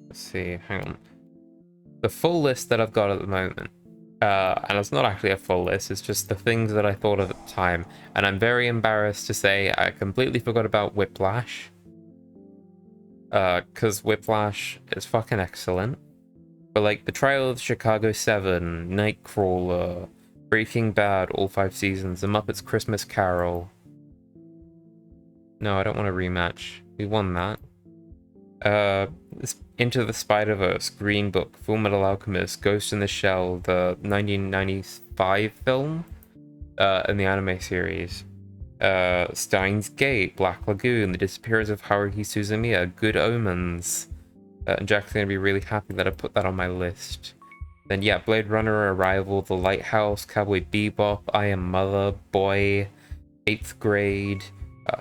Let's see, hang on. The full list that I've got at the moment, and it's not actually a full list, it's just the things that I thought of at the time. And I'm very embarrassed to say I completely forgot about Whiplash. Because Whiplash is fucking excellent. But like, The Trial of Chicago 7, Nightcrawler, Breaking Bad, all 5 seasons, The Muppets Christmas Carol. No, I don't want a rematch. We won that. Into the Spider-Verse, Green Book, Full Metal Alchemist, Ghost in the Shell, the 1995 film, and the anime series. Steins Gate, Black Lagoon, The Disappearance of Haruhi Suzumiya, Good Omens. And Jack's gonna be really happy that I put that on my list. Then yeah, Blade Runner, Arrival, The Lighthouse, Cowboy Bebop, I Am Mother, Boy, 8th Grade,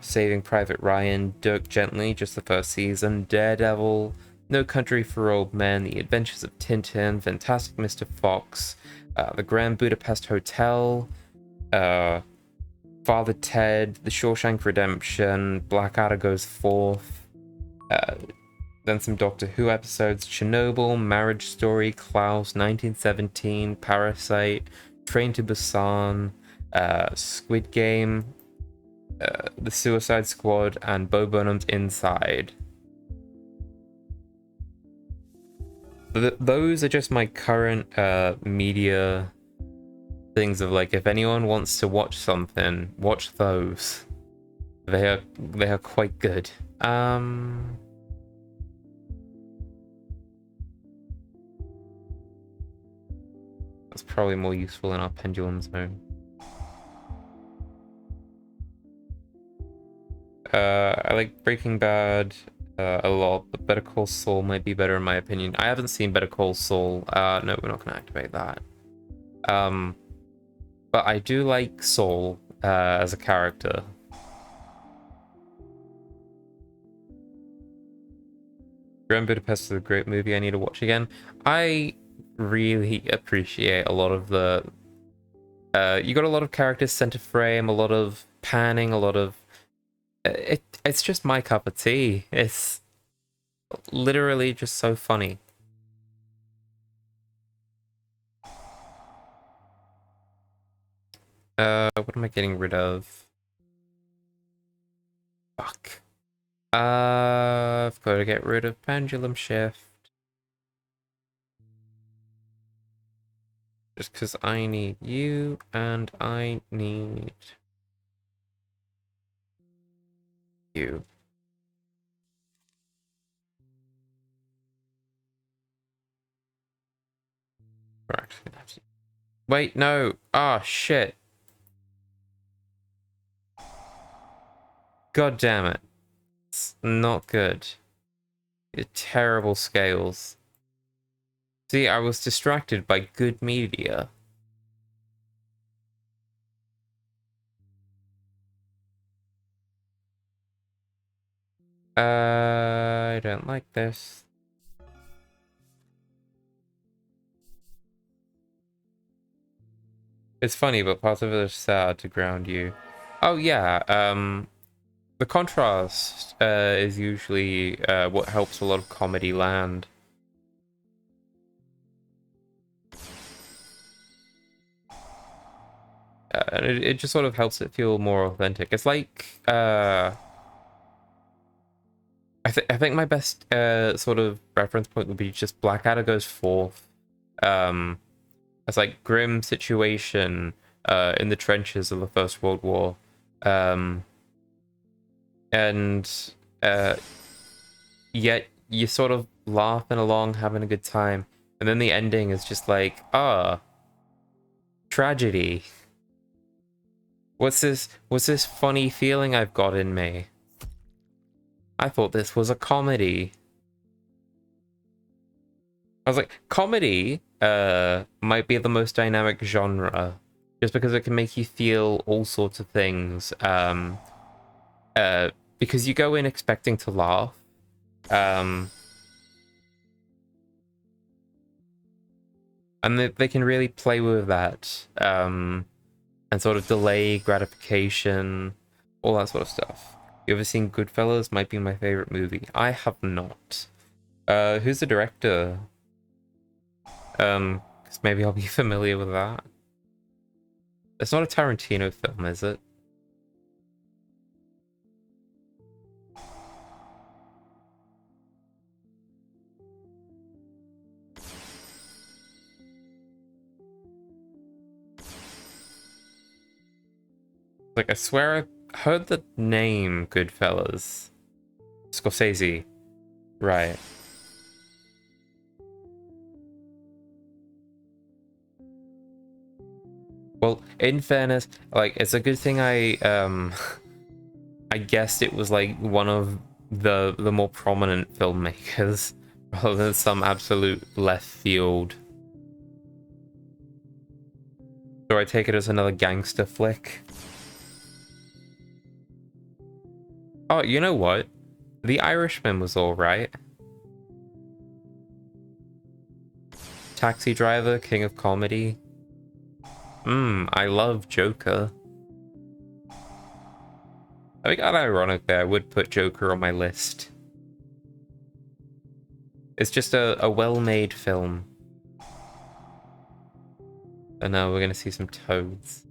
Saving Private Ryan, Dirk Gently, just the first season, Daredevil, No Country for Old Men, The Adventures of Tintin, Fantastic Mr. Fox, The Grand Budapest Hotel, Father Ted, The Shawshank Redemption, Blackadder Goes Forth, then some Doctor Who episodes, Chernobyl, Marriage Story, Klaus, 1917, Parasite, Train to Busan, Squid Game, The Suicide Squad, and Bo Burnham's Inside. Those are just my current media things of like, if anyone wants to watch something, watch those. They are quite good. That's probably more useful in our pendulum zone. I like Breaking Bad a lot, but Better Call Saul might be better in my opinion. I haven't seen Better Call Saul. No, we're not gonna activate that. But I do like Saul as a character. Grand Budapest is a great movie I need to watch again. I really appreciate a lot of the... you got a lot of characters center frame, a lot of panning, a lot of... It's just my cup of tea. It's literally just so funny. What am I getting rid of? Fuck. I've got to get rid of Pendulum Shift. Just because I need you, and I need you. We're actually gonna have to... Wait, no! Ah, oh, shit. God damn it. It's not good. Terrible scales. See, I was distracted by good media. I don't like this. It's funny, but parts of it are sad to ground you. Oh yeah, the contrast is usually what helps a lot of comedy land. And it just sort of helps it feel more authentic. It's like, I think my best sort of reference point would be just Blackadder Goes Forth. It's like grim situation in the trenches of the First World War. And yet you're sort of laughing along, having a good time. And then the ending is just like, tragedy. What's this funny feeling I've got in me? I thought this was a comedy. I was like, comedy might be the most dynamic genre, just because it can make you feel all sorts of things. Because you go in expecting to laugh. And they can really play with that. And sort of delay gratification, all that sort of stuff. You ever seen Goodfellas? Might be my favorite movie. I have not. Who's the director? 'Cause maybe I'll be familiar with that. It's not a Tarantino film, is it? Like, I swear I heard the name Goodfellas. Scorsese. Right. Well, in fairness, like, it's a good thing I I guessed it was like one of the more prominent filmmakers rather than some absolute left field. So I take it as another gangster flick. Oh, you know what? The Irishman was alright. Taxi Driver, King of Comedy. I love Joker. I think ironically, I would put Joker on my list. It's just a well-made film. And now we're gonna see some toads.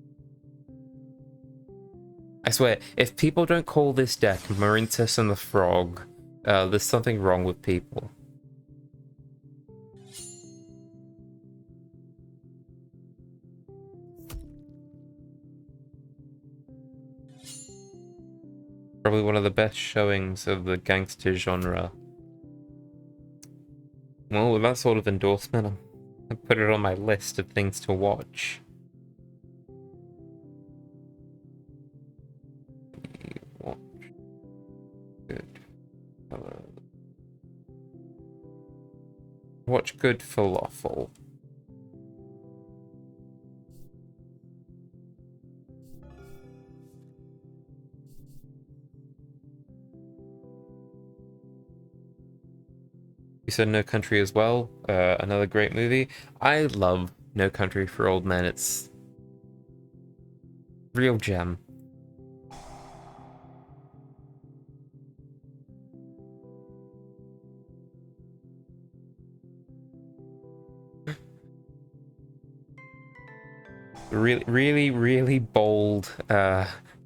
I swear, if people don't call this deck Marintus and the Frog, there's something wrong with people. Probably one of the best showings of the gangster genre. Well, with that sort of endorsement, I put it on my list of things to watch. Watch good. Watch good falafel. You said No Country as well. Another great movie. I love No Country for Old Men. It's real gem. Really bold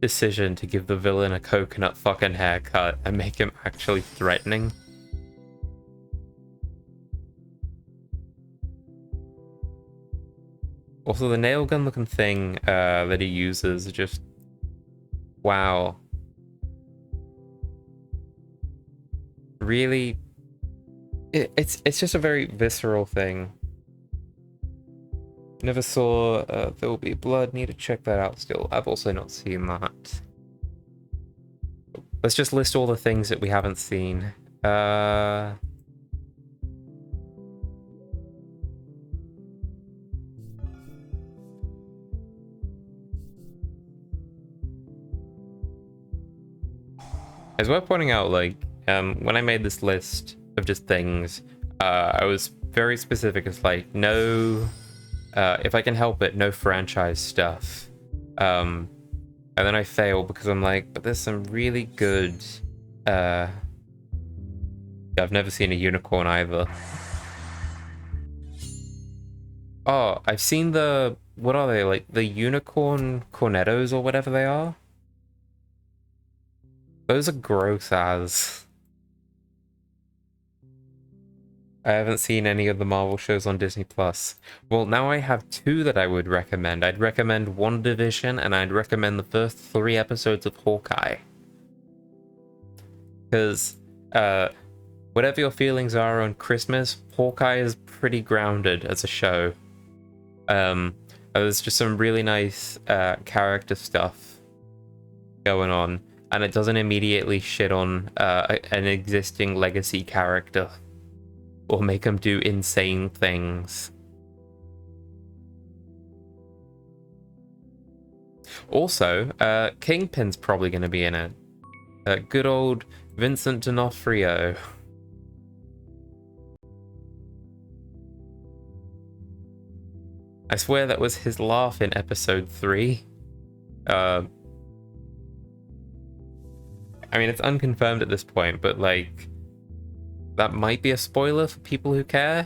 decision to give the villain a coconut fucking haircut and make him actually threatening. Also, the nail gun looking thing that he uses, just wow. Really, it's just a very visceral thing. Never saw There Will Be Blood. Need to check that out still. I've also not seen that. Let's just list all the things that we haven't seen. It's worth pointing out, like, when I made this list of just things, I was very specific. It's like, no, if I can help it, no franchise stuff. And then I fail because I'm like, but there's some really good... I've never seen a unicorn either. Oh, I've seen the... What are they? Like, the unicorn cornettos or whatever they are? Those are gross as. I haven't seen any of the Marvel shows on Disney Plus. Well, now I have two that I would recommend. I'd recommend WandaVision, and I'd recommend the first 3 episodes of Hawkeye. Because, whatever your feelings are on Christmas, Hawkeye is pretty grounded as a show. There's just some really nice character stuff going on, and it doesn't immediately shit on an existing legacy character or make them do insane things. Also, Kingpin's probably going to be in it. Good old Vincent D'Onofrio. I swear that was his laugh in episode 3. I mean, it's unconfirmed at this point, but, like, that might be a spoiler for people who care.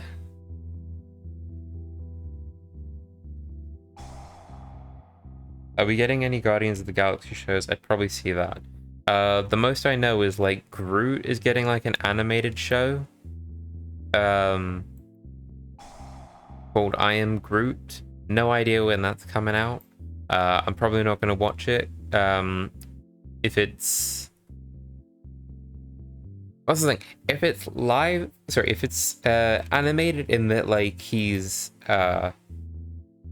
Are we getting any Guardians of the Galaxy shows? I'd probably see that. The most I know is, like, Groot is getting, like, an animated show. Called I Am Groot. No idea when that's coming out. I'm probably not going to watch it. If it's... What's the thing? If it's live... Sorry, if it's animated in that, like, he's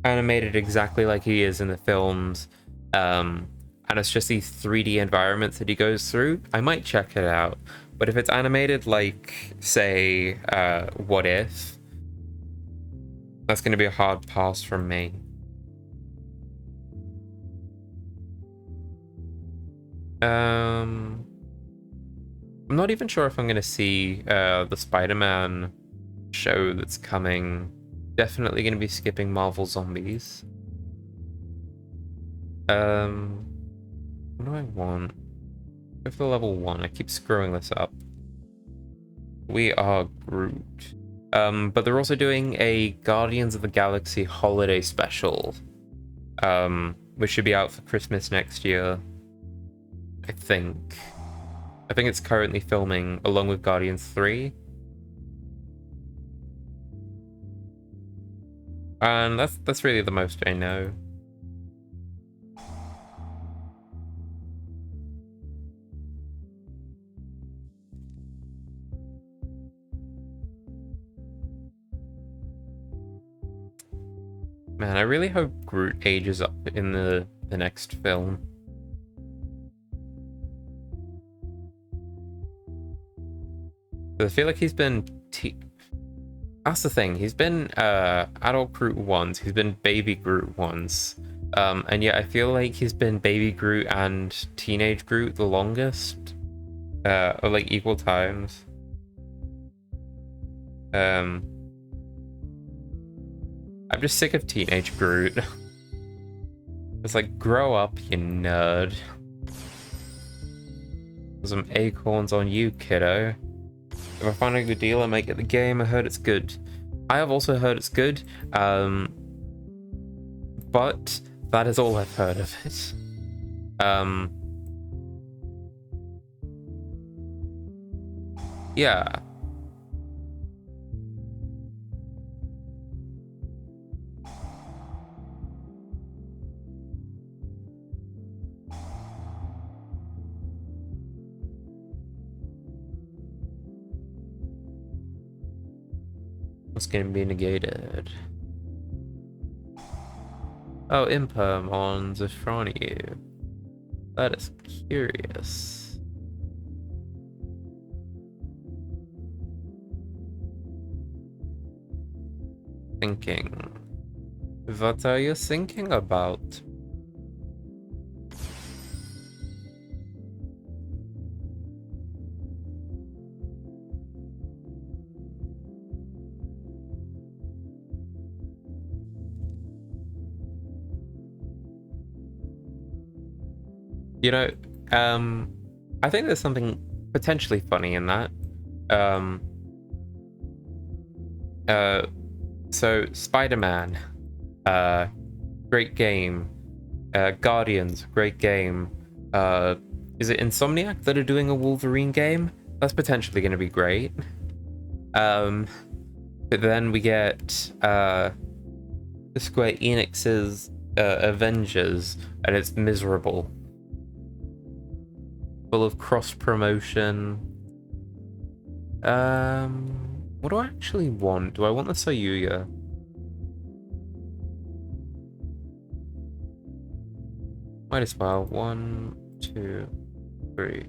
animated exactly like he is in the films, and it's just these 3D environments that he goes through, I might check it out. But if it's animated like, say, What If, that's going to be a hard pass from me. I'm not even sure if I'm going to see the Spider-Man show that's coming. Definitely going to be skipping Marvel Zombies. What do I want? Go for level 1. I keep screwing this up. We are Groot. But they're also doing a Guardians of the Galaxy holiday special, which should be out for Christmas next year, I think. I think it's currently filming along with Guardians 3. And that's really the most I know. Man, I really hope Groot ages up in the next film. I feel like he's been that's the thing. He's been adult Groot once. He's been baby Groot once. And yet I feel like he's been baby Groot and teenage Groot the longest. Or like equal times. I'm just sick of teenage Groot. It's like, grow up, you nerd. Some acorns on you, kiddo. If I find a good deal, I might get the game. I heard it's good. I have also heard it's good. But that is all I've heard of it. Yeah. What's gonna be negated? Oh, imperm on Zephroniu. That is curious. Thinking. What are you thinking about? You know, I think there's something potentially funny in that. So Spider-Man, great game. Guardians, great game. Is it Insomniac that are doing a Wolverine game? That's potentially going to be great. But then we get Square Enix's Avengers, and it's miserable. Full of cross-promotion. What do I actually want? Do I want the Soyuya? Might as well. 1, 2, 3,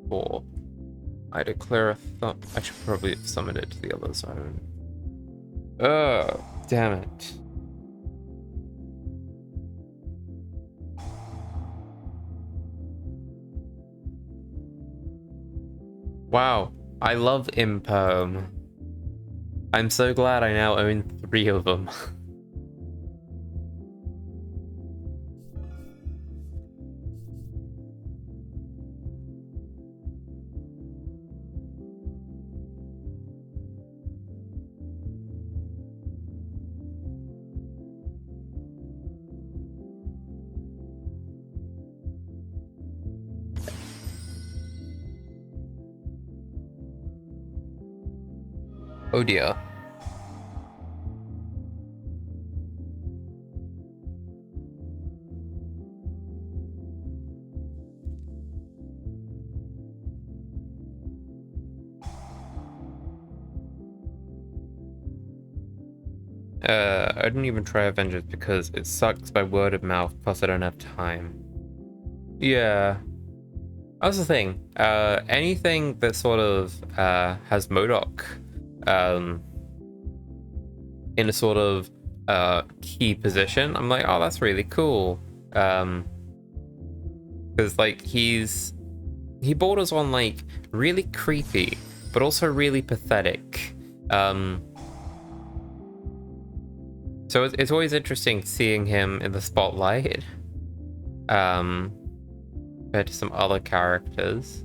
4. I declare a thumb. I should probably have summoned it to the other zone. Oh, damn it. Wow, I love Imperm. I'm so glad I now own 3 of them. Oh dear. I didn't even try Avengers because it sucks by word of mouth, plus I don't have time. Yeah. That's the thing. Anything that sort of has MODOK in a sort of key position, I'm like, oh, that's really cool. Because like he borders on like really creepy, but also really pathetic. So it's always interesting seeing him in the spotlight. Compared to some other characters.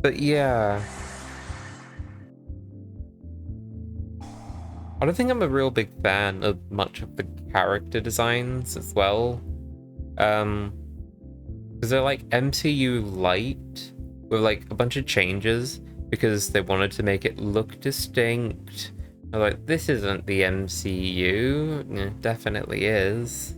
But yeah. I don't think I'm a real big fan of much of the character designs as well. Because they're like MCU light with like a bunch of changes because they wanted to make it look distinct. I'm like, this isn't the MCU. It definitely is.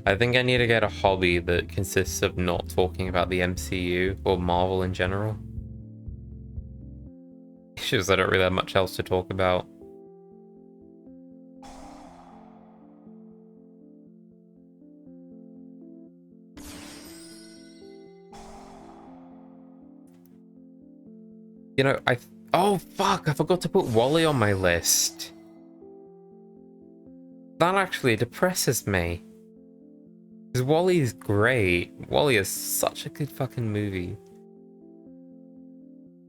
I think I need to get a hobby that consists of not talking about the MCU or Marvel in general. It's just I don't really have much else to talk about. You know, oh fuck, I forgot to put Wally on my list. That actually depresses me. Because Wally is great. Wally is such a good fucking movie.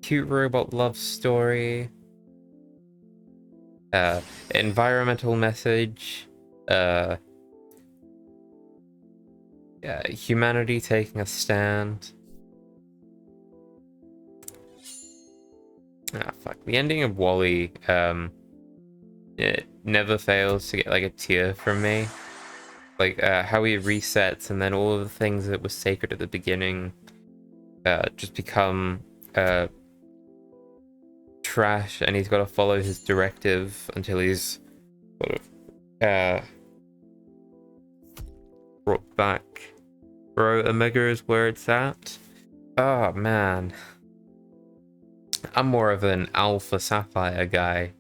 Cute robot love story. Environmental message. Yeah, humanity taking a stand. Ah, fuck. The ending of Wall-E, it never fails to get like a tear from me. Like how he resets and then all of the things that were sacred at the beginning just become trash, and he's got to follow his directive until he's sort of brought back. Bro, Omega is where it's at. Oh man, I'm more of an Alpha Sapphire guy.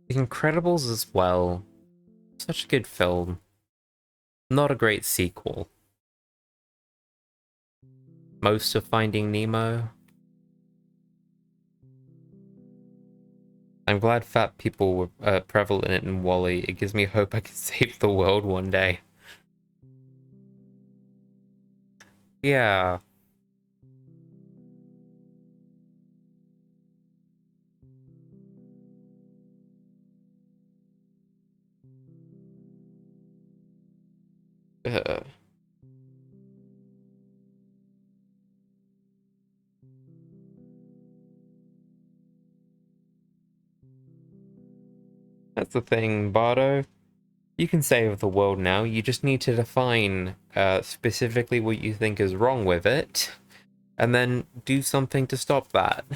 The Incredibles as well. Such a good film. Not a great sequel. Most of Finding Nemo. I'm glad fat people were prevalent in Wall-E. It gives me hope I can save the world one day. Yeah. Uh, that's the thing, Bardo. You can save the world now. You just need to define specifically what you think is wrong with it, and then do something to stop that.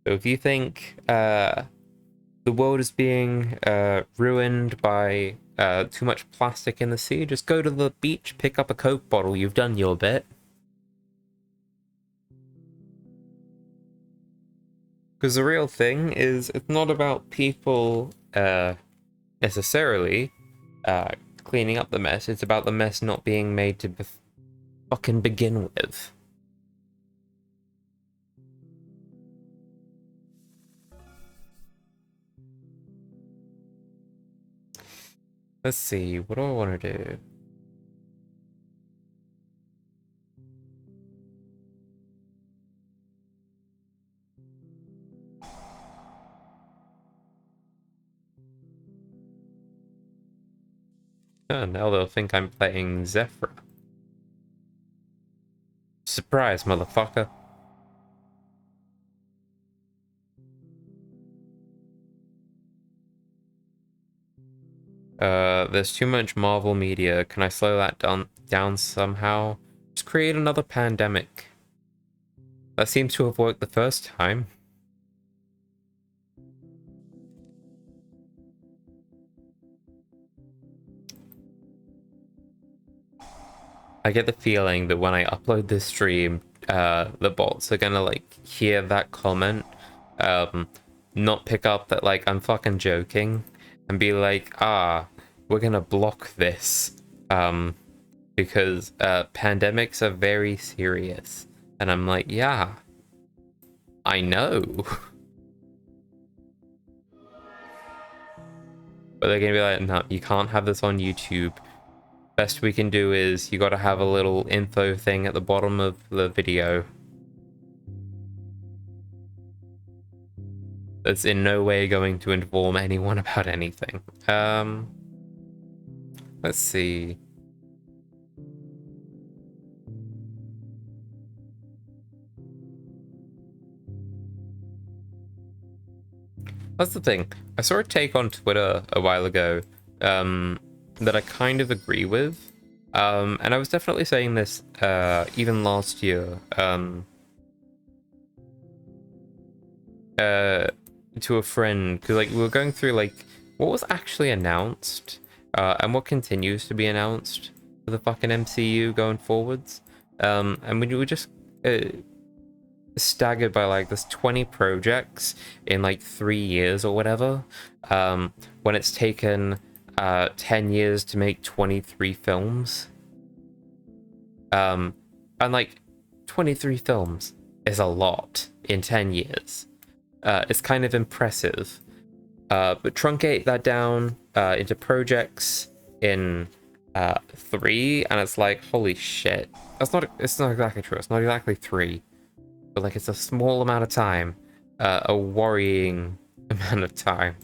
So if you think the world is being ruined by too much plastic in the sea, just go to the beach, pick up a Coke bottle. You've done your bit. Because the real thing is, it's not about people necessarily cleaning up the mess. It's about the mess not being made to fucking begin with. Let's see, what do I want to do? Oh, now they'll think I'm playing Zephyr. Surprise, motherfucker. There's too much Marvel media. Can I slow that down somehow? Just create another pandemic. That seems to have worked the first time. I get the feeling that when I upload this stream, the bots are gonna like hear that comment, not pick up that like I'm fucking joking, and be like, we're gonna block this, because pandemics are very serious. And I'm like, yeah, I know. But they're gonna be like, no, you can't have this on YouTube. Best we can do is you gotta have a little info thing at the bottom of the video that's in no way going to inform anyone about anything. Let's see. That's the thing. I saw a take on Twitter a while ago that I kind of agree with. And I was definitely saying this even last year to a friend, because like we were going through like what was actually announced and what continues to be announced for the fucking MCU going forwards. And we were just staggered by like there's 20 projects in like 3 years or whatever, when it's taken 10 years to make 23 films. And like 23 films is a lot in 10 years. It's kind of impressive. But truncate that down into projects in 3, and it's like, holy shit. It's not exactly true. It's not exactly 3. But like it's a small amount of time, a worrying amount of time.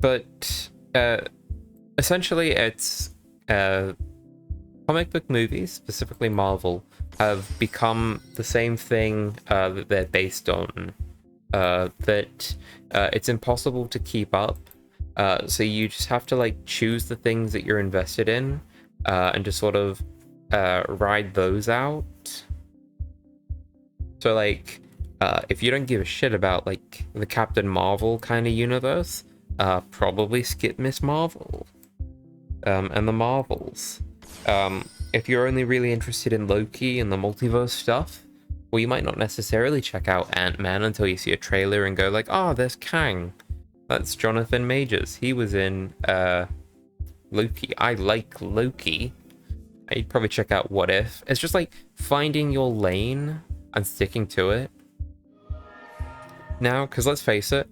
But essentially it's comic book movies, specifically Marvel, have become the same thing that they're based on. That it's impossible to keep up. So you just have to like choose the things that you're invested in and just sort of ride those out. So like if you don't give a shit about like the Captain Marvel kind of universe, probably skip Miss Marvel and the Marvels. If you're only really interested in Loki and the multiverse stuff, well, you might not necessarily check out Ant-Man until you see a trailer and go like, oh, there's Kang. That's Jonathan Majors. He was in Loki. I like Loki. You'd probably check out What If. It's just like finding your lane and sticking to it. Now, because let's face it,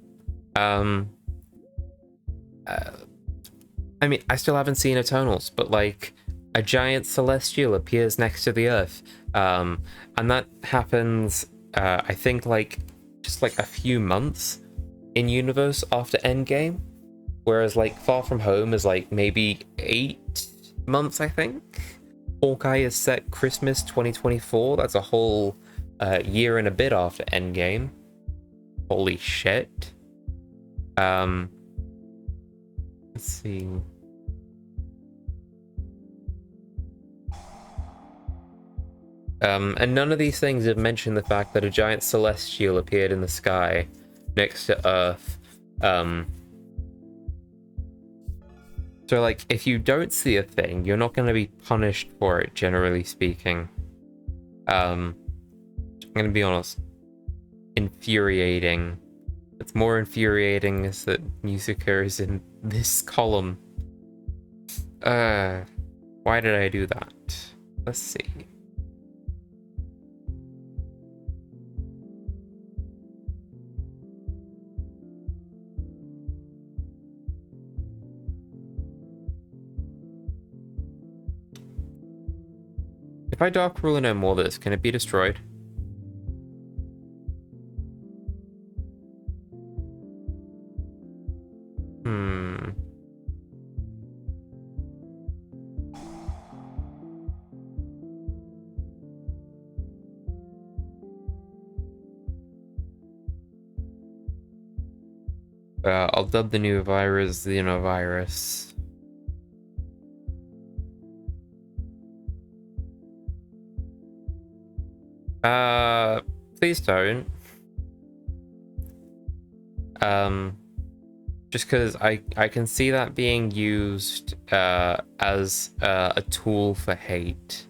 I mean, I still haven't seen Eternals, but like a giant celestial appears next to the Earth, and that happens, I think, like just like a few months in universe after Endgame, whereas like Far From Home is like maybe 8 months, I think. Hawkeye is set Christmas 2024. That's a whole year and a bit after Endgame. Holy shit. Let's see. And none of these things have mentioned the fact that a giant celestial appeared in the sky next to Earth. So, like, if you don't see a thing, you're not going to be punished for it, generally speaking. I'm going to be honest. Infuriating. What's more infuriating is that Musica is in this column. Why did I do that? Let's see. If I dark rule no more this, can it be destroyed? I'll dub the new virus the Xenovirus. Please don't. Just because I can see that being used as a tool for hate.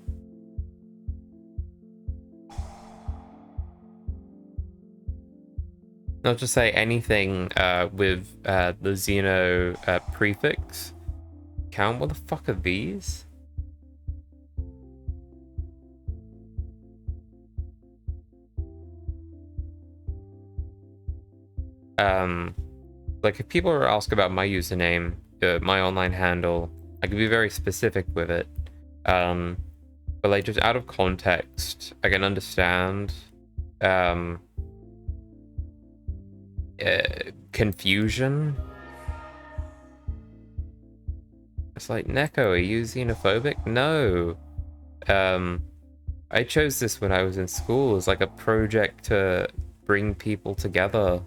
Not to say anything with the Xeno prefix. Count, what the fuck are these? Like if people are asked about my username, my online handle, I can be very specific with it. But like just out of context, I can understand confusion. It's like, Neko, are you xenophobic? No. I chose this when I was in school as like a project to bring people together,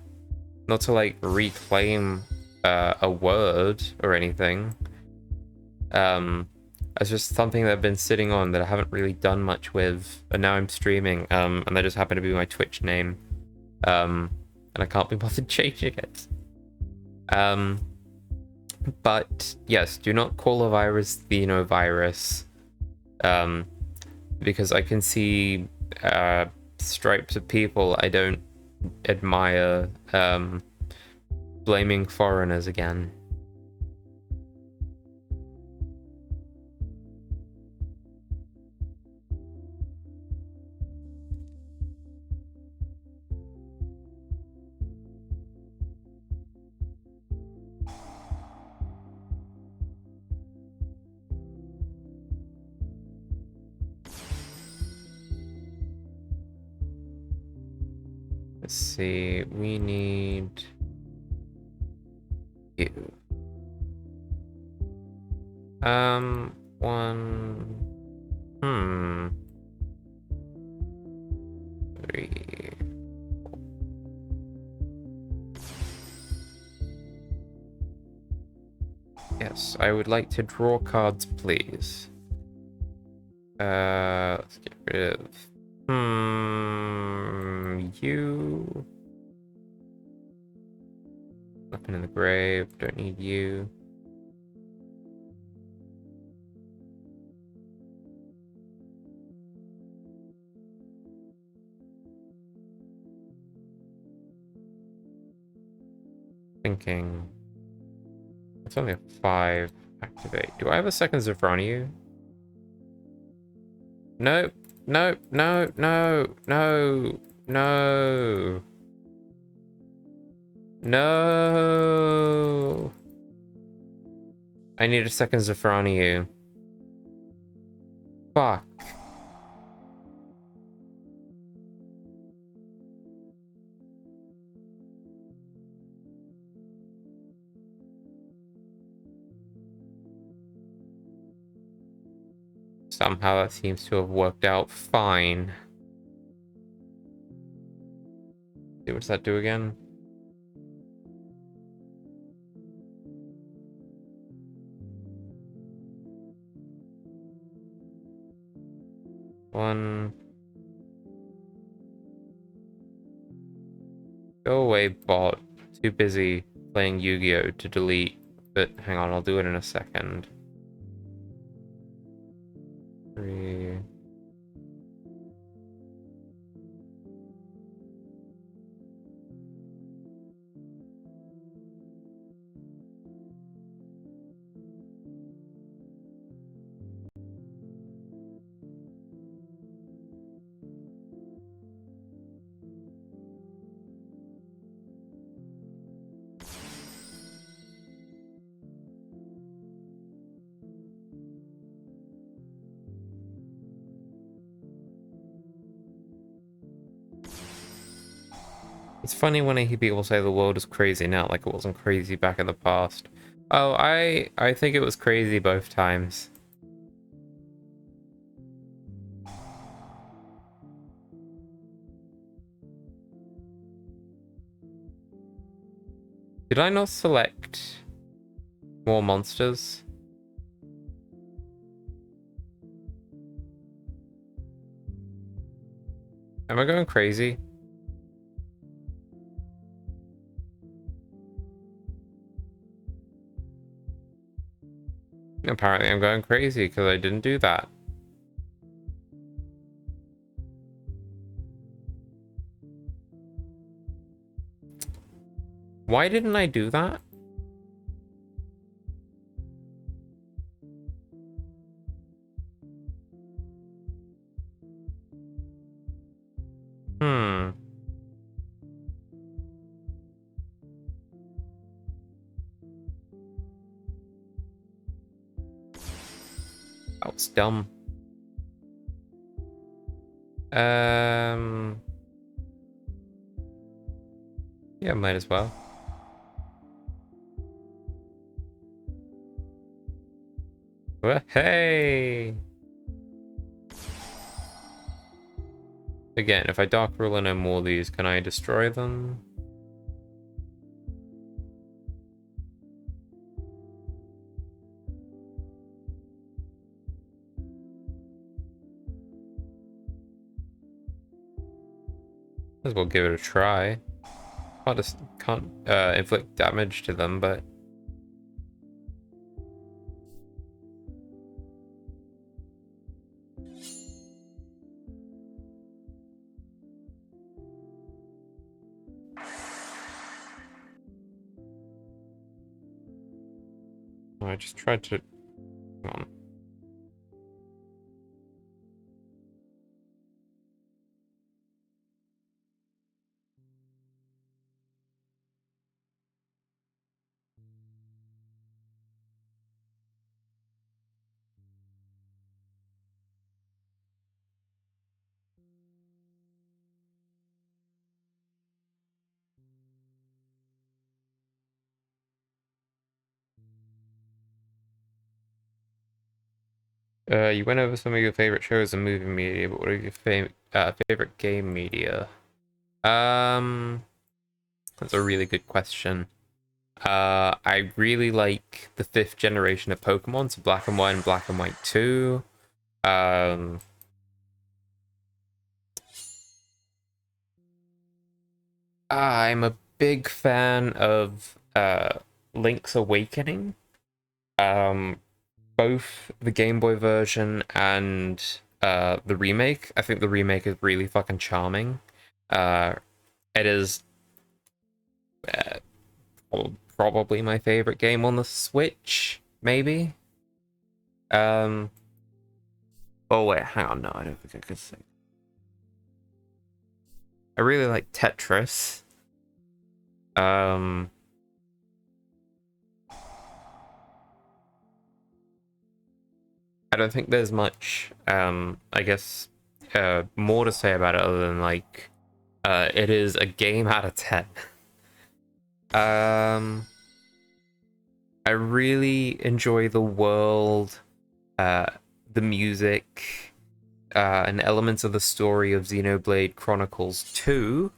not to like reclaim a word or anything. It's just something that I've been sitting on that I haven't really done much with, and now I'm streaming, and that just happened to be my Twitch name, and I can't be bothered changing it. But yes, do not call a virus the virus, because I can see stripes of people I don't admire blaming foreigners again. Let's see, we need you. One, three. Yes, I would like to draw cards, please. Let's get rid of you. Weapon in the grave, don't need you. Thinking. It's only a 5 activate. Do I have a second Zafranu? Nope. Nope. No. No. No. No. No. I need a second Zafranu. Fuck. Somehow that seems to have worked out fine. See, what does that do again? One. Go away, bot. Too busy playing Yu-Gi-Oh! To delete. But hang on, I'll do it in a second. 3. It's funny when I hear people say the world is crazy now, like it wasn't crazy back in the past. Oh, I think it was crazy both times. Did I not select more monsters? Am I going crazy? Apparently I'm going crazy because I didn't do that. Why didn't I do that? That was dumb. Yeah, might as well. Well, hey! Again, if I Dark Ruler no more of these, can I destroy them? Might as well give it a try. Can't inflict damage to them, but I just tried to. Come on. You went over some of your favorite shows and movie media, but what are your favorite game media? That's a really good question. I really like the 5th generation of Pokemon, so Black and White and Black and White 2. Um, I'm a big fan of Link's Awakening. Both the Game Boy version and the remake. I think the remake is really fucking charming. It is probably my favorite game on the Switch, maybe. Oh wait, hang on, no, I don't think I could say. I really like Tetris. I don't think there's much, I guess, more to say about it other than, like, it is a game out of 10. I really enjoy the world, the music, and elements of the story of Xenoblade Chronicles 2.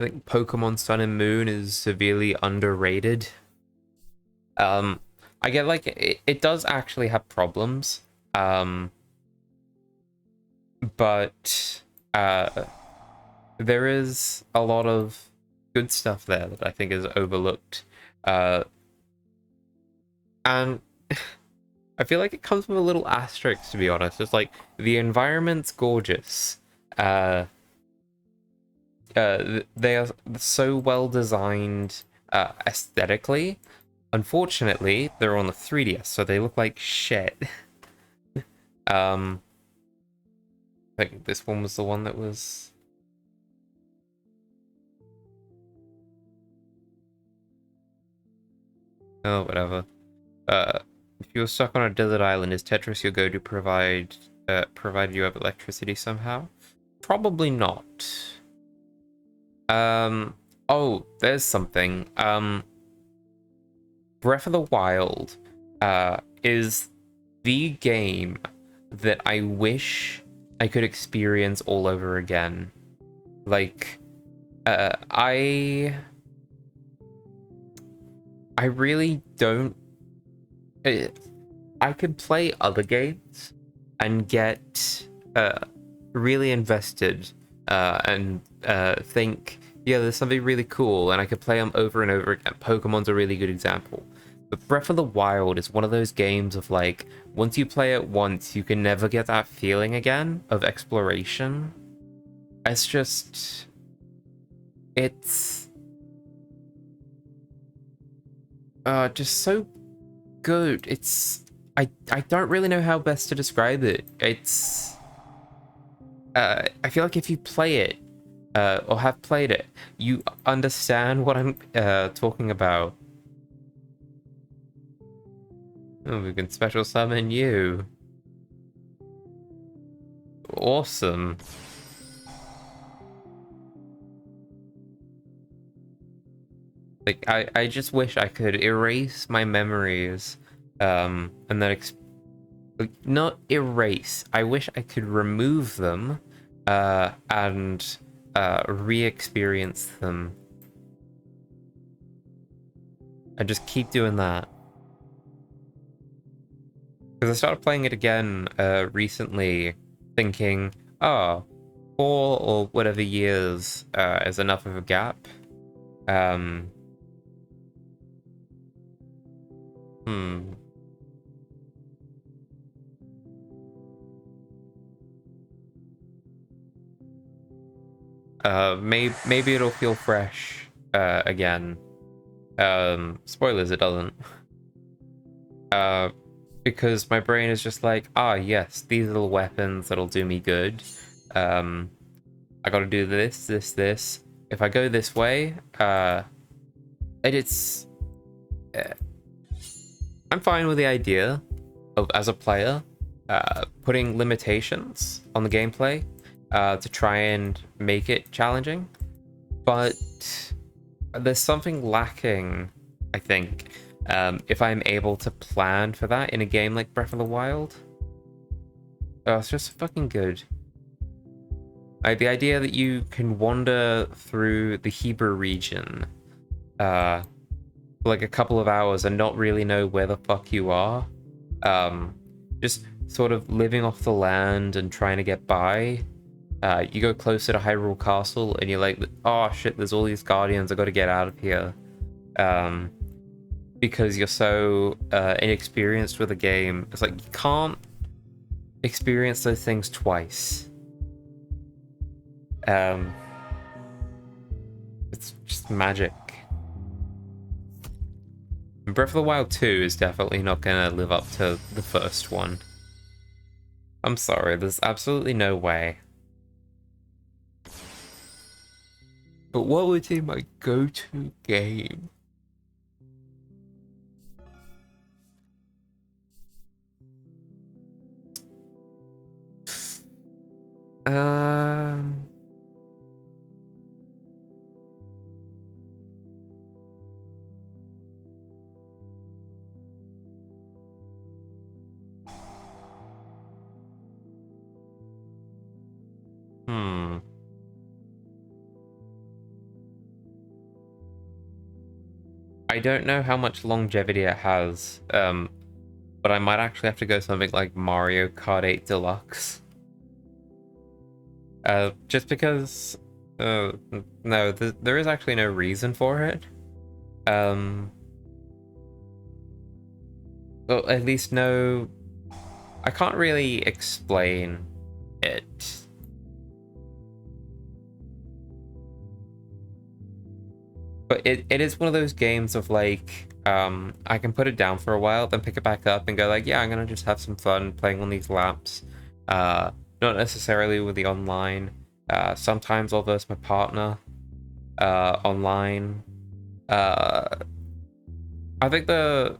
I think Pokemon Sun and Moon is severely underrated. I get like it does actually have problems. But there is a lot of good stuff there that I think is overlooked. And I feel like it comes with a little asterisk, to be honest. It's like the environment's gorgeous. They are so well designed aesthetically. Unfortunately, they're on the 3DS, so they look like shit. I think this one was the one that was. Oh, whatever. If you're stuck on a desert island, is Tetris your go to provided you have electricity somehow? Probably not. Oh, there's something. Breath of the Wild, is the game that I wish I could experience all over again. Like, I really don't. I could play other games and get really invested and think, yeah, there's something really cool, and I could play them over and over again. Pokemon's a really good example. But Breath of the Wild is one of those games of, like, once you play it once, you can never get that feeling again of exploration. It's just... It's... just so good. It's... I don't really know how best to describe it. It's... I feel like if you play it, or have played it, you understand what I'm talking about. Oh, we can special summon you. Awesome. Like, I just wish I could erase my memories, and then like, not erase. I wish I could remove them, and re-experience them. I just keep doing that. Because I started playing it again recently, thinking, oh, 4 or whatever years is enough of a gap. Um, hmm. Maybe it'll feel fresh again. Spoilers, it doesn't. Because my brain is just like, ah, yes, these little weapons that'll do me good. I gotta do this, this, this. If I go this way, and it's... I'm fine with the idea of, as a player, putting limitations on the gameplay to try and make it challenging. But there's something lacking, I think, if I'm able to plan for that in a game like Breath of the Wild. Oh, it's just fucking good. Like, the idea that you can wander through the Hebrew region for like a couple of hours and not really know where the fuck you are. Just sort of living off the land and trying to get by. You go closer to Hyrule Castle and you're like, oh shit, there's all these guardians, I gotta get out of here. Because you're so inexperienced with the game. It's like, you can't experience those things twice. It's just magic. Breath of the Wild 2 is definitely not gonna live up to the first one. I'm sorry, there's absolutely no way. But what would be my go-to game? Um... Hmm. I don't know how much longevity it has, but I might actually have to go something like Mario Kart 8 Deluxe. Just because, no, there is actually no reason for it. Well, at least no, I can't really explain it. But it is one of those games of like, I can put it down for a while, then pick it back up and go like, yeah, I'm gonna just have some fun playing on these laps. Not necessarily with the online. Sometimes I'll verse my partner online. I think the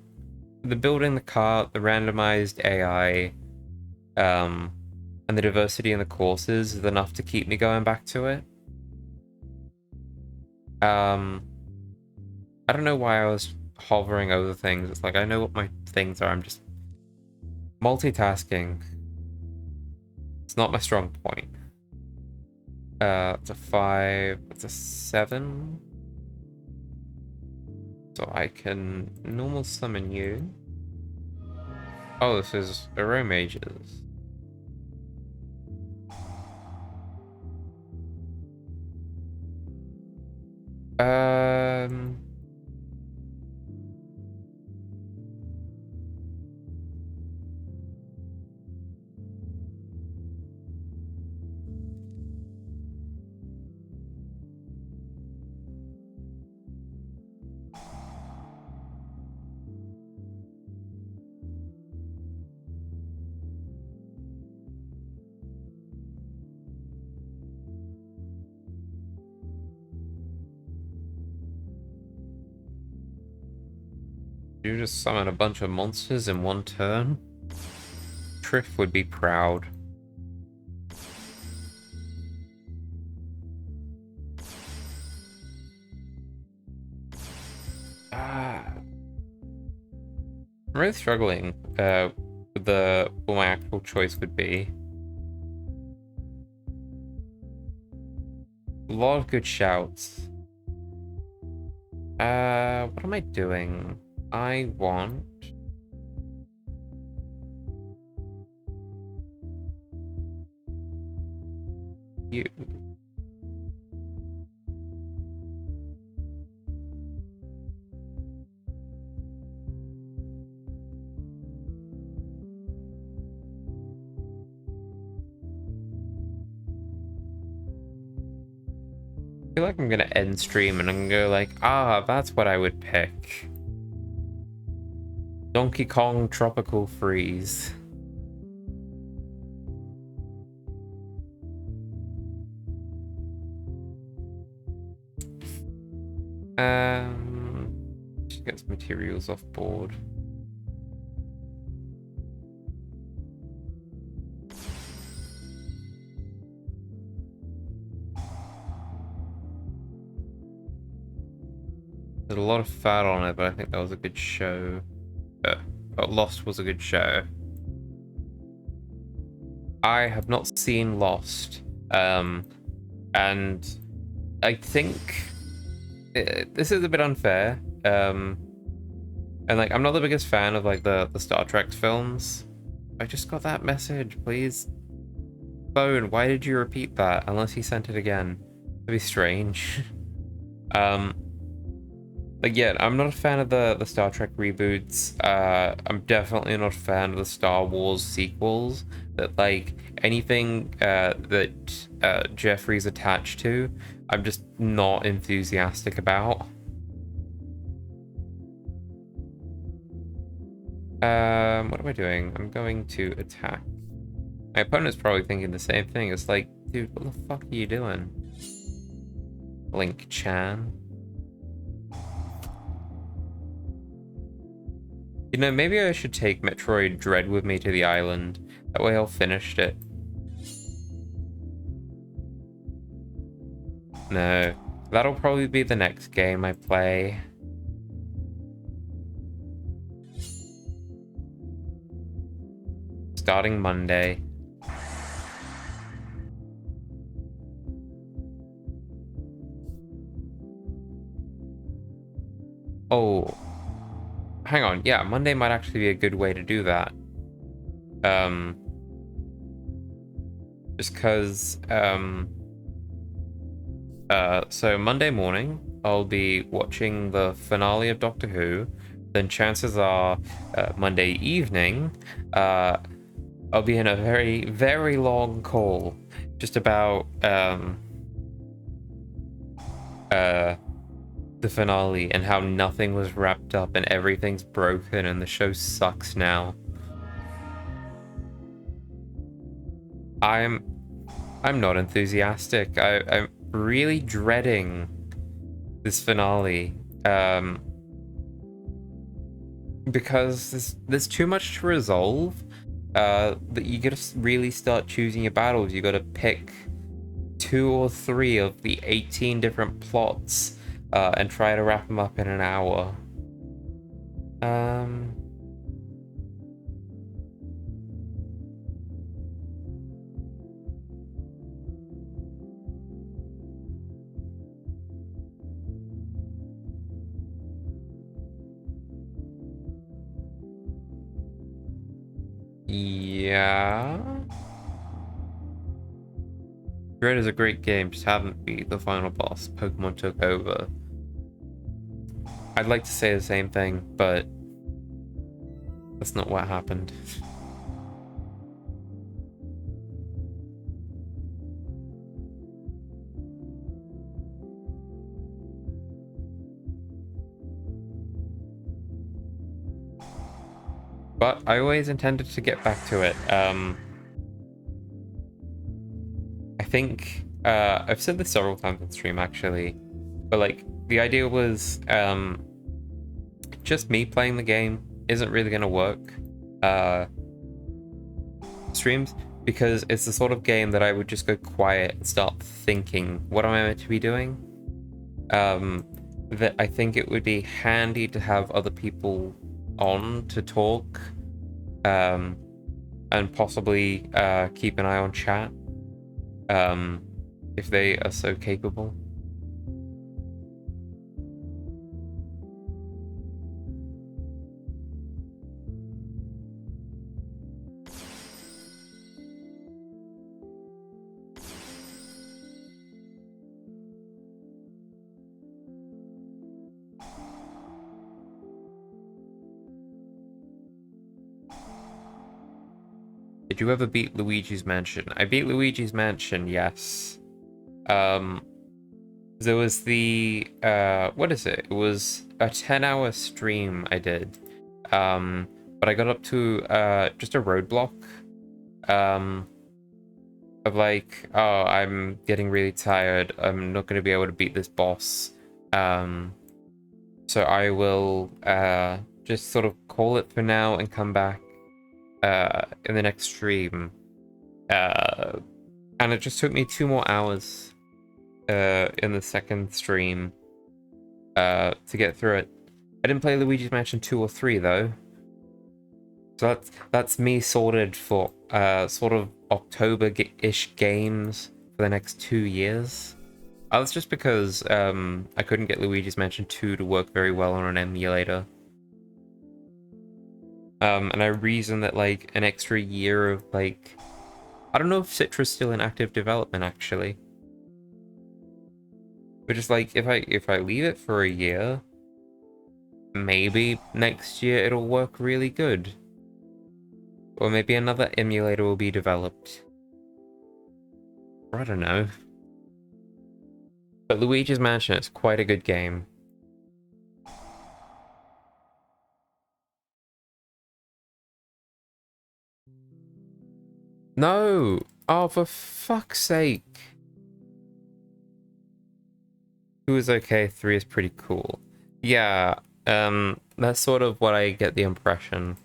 building the cart, the randomized AI, and the diversity in the courses is enough to keep me going back to it. I don't know why I was hovering over things. It's like, I know what my things are. I'm just multitasking. It's not my strong point. It's a 5. It's a 7. So I can normal summon you. Oh, this is Arrow Mages. You just summon a bunch of monsters in one turn? Triff would be proud. I'm really struggling with what my actual choice would be. A lot of good shouts. What am I doing? I want... you. I feel like I'm gonna end stream and I'm gonna go like, ah, that's what I would pick. Donkey Kong Tropical Freeze. Should get some materials off board. There's a lot of fat on it, but I think that was a good show. Lost was a good show. I have not seen Lost, and I think this is a bit unfair. And like, I'm not the biggest fan of like the Star Trek films. I just got that message, please. Phone, why did you repeat that? Unless he sent it again. That'd be strange. Like, yeah, I'm not a fan of the Star Trek reboots. I'm definitely not a fan of the Star Wars sequels. That, like, anything that Jeffrey's attached to, I'm just not enthusiastic about. What am I doing? I'm going to attack. My opponent's probably thinking the same thing. It's like, dude, what the fuck are you doing? Link-chan. You know, maybe I should take Metroid Dread with me to the island. That way I'll finish it. No. That'll probably be the next game I play. Starting Monday. Oh. Hang on, yeah, Monday might actually be a good way to do that. Just because, so Monday morning, I'll be watching the finale of Doctor Who. Then chances are, Monday evening, I'll be in a very, very long call. Just about, the finale and how nothing was wrapped up and everything's broken and the show sucks now. I'm not enthusiastic. I'm really dreading this finale. Because there's too much to resolve. That you gotta really start choosing your battles. You gotta pick 2 or 3 of the 18 different plots. And try to wrap them up in an hour. Yeah. Dread is a great game, just haven't beat the final boss. Pokemon took over. I'd like to say the same thing, but that's not what happened. But I always intended to get back to it. I think I've said this several times on stream actually, but like the idea was just me playing the game isn't really gonna work streams, because it's the sort of game that I would just go quiet and start thinking, what am I meant to be doing? That I think it would be handy to have other people on to talk, and possibly keep an eye on chat, if they are so capable. Did you ever beat Luigi's Mansion? I beat Luigi's Mansion, yes. There was the what is it? It was a 10-hour stream I did. But I got up to just a roadblock. Of like, oh, I'm getting really tired. I'm not going to be able to beat this boss. So I will just sort of call it for now and come back in the next stream. And it just took me 2 more hours in the second stream to get through it. I didn't play Luigi's Mansion 2 or 3 though. So that's me sorted for sort of October-ish games for the next 2 years. That's just because I couldn't get Luigi's Mansion 2 to work very well on an emulator. And I reasoned that like an extra year of like, I don't know if Citra's still in active development actually. But just like if I leave it for a year, maybe next year it'll work really good. Or maybe another emulator will be developed. Or I don't know. But Luigi's Mansion is quite a good game. No! Oh, for fuck's sake. 2 is okay, 3 is pretty cool. Yeah, that's sort of what I get the impression.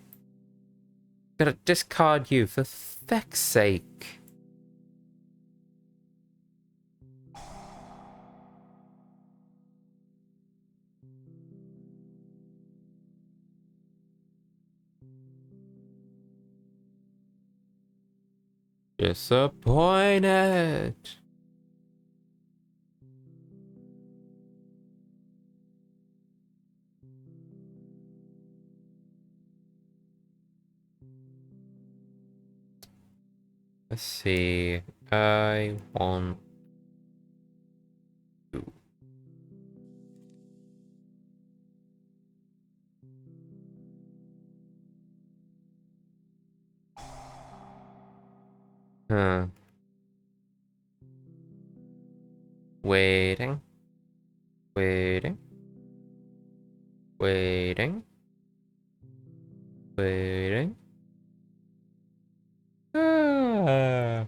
Gonna discard you, for feck's sake. Disappointed. Let's see. I want to. Huh. Waiting. Waiting. Waiting. Waiting. Ah.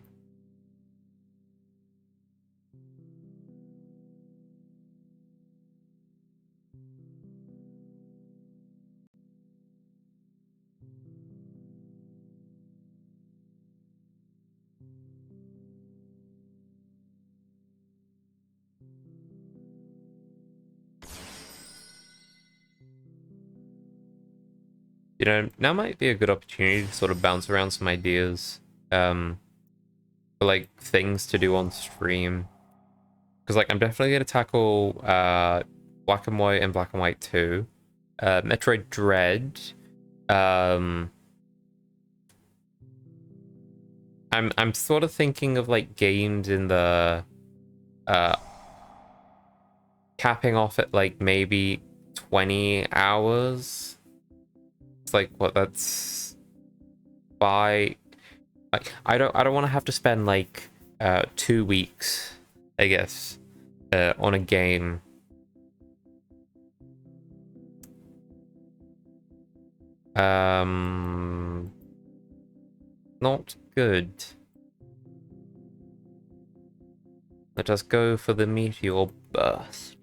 You know, now might be a good opportunity to sort of bounce around some ideas. For like things to do on stream. Because like I'm definitely gonna tackle Black and White and Black and White 2. Metroid Dread. I'm sort of thinking of like games in the capping off at like maybe 20 hours. It's like what that's by like I don't want to have to spend like 2 weeks, I guess, on a game. Not good. Let us go for the meteor burst.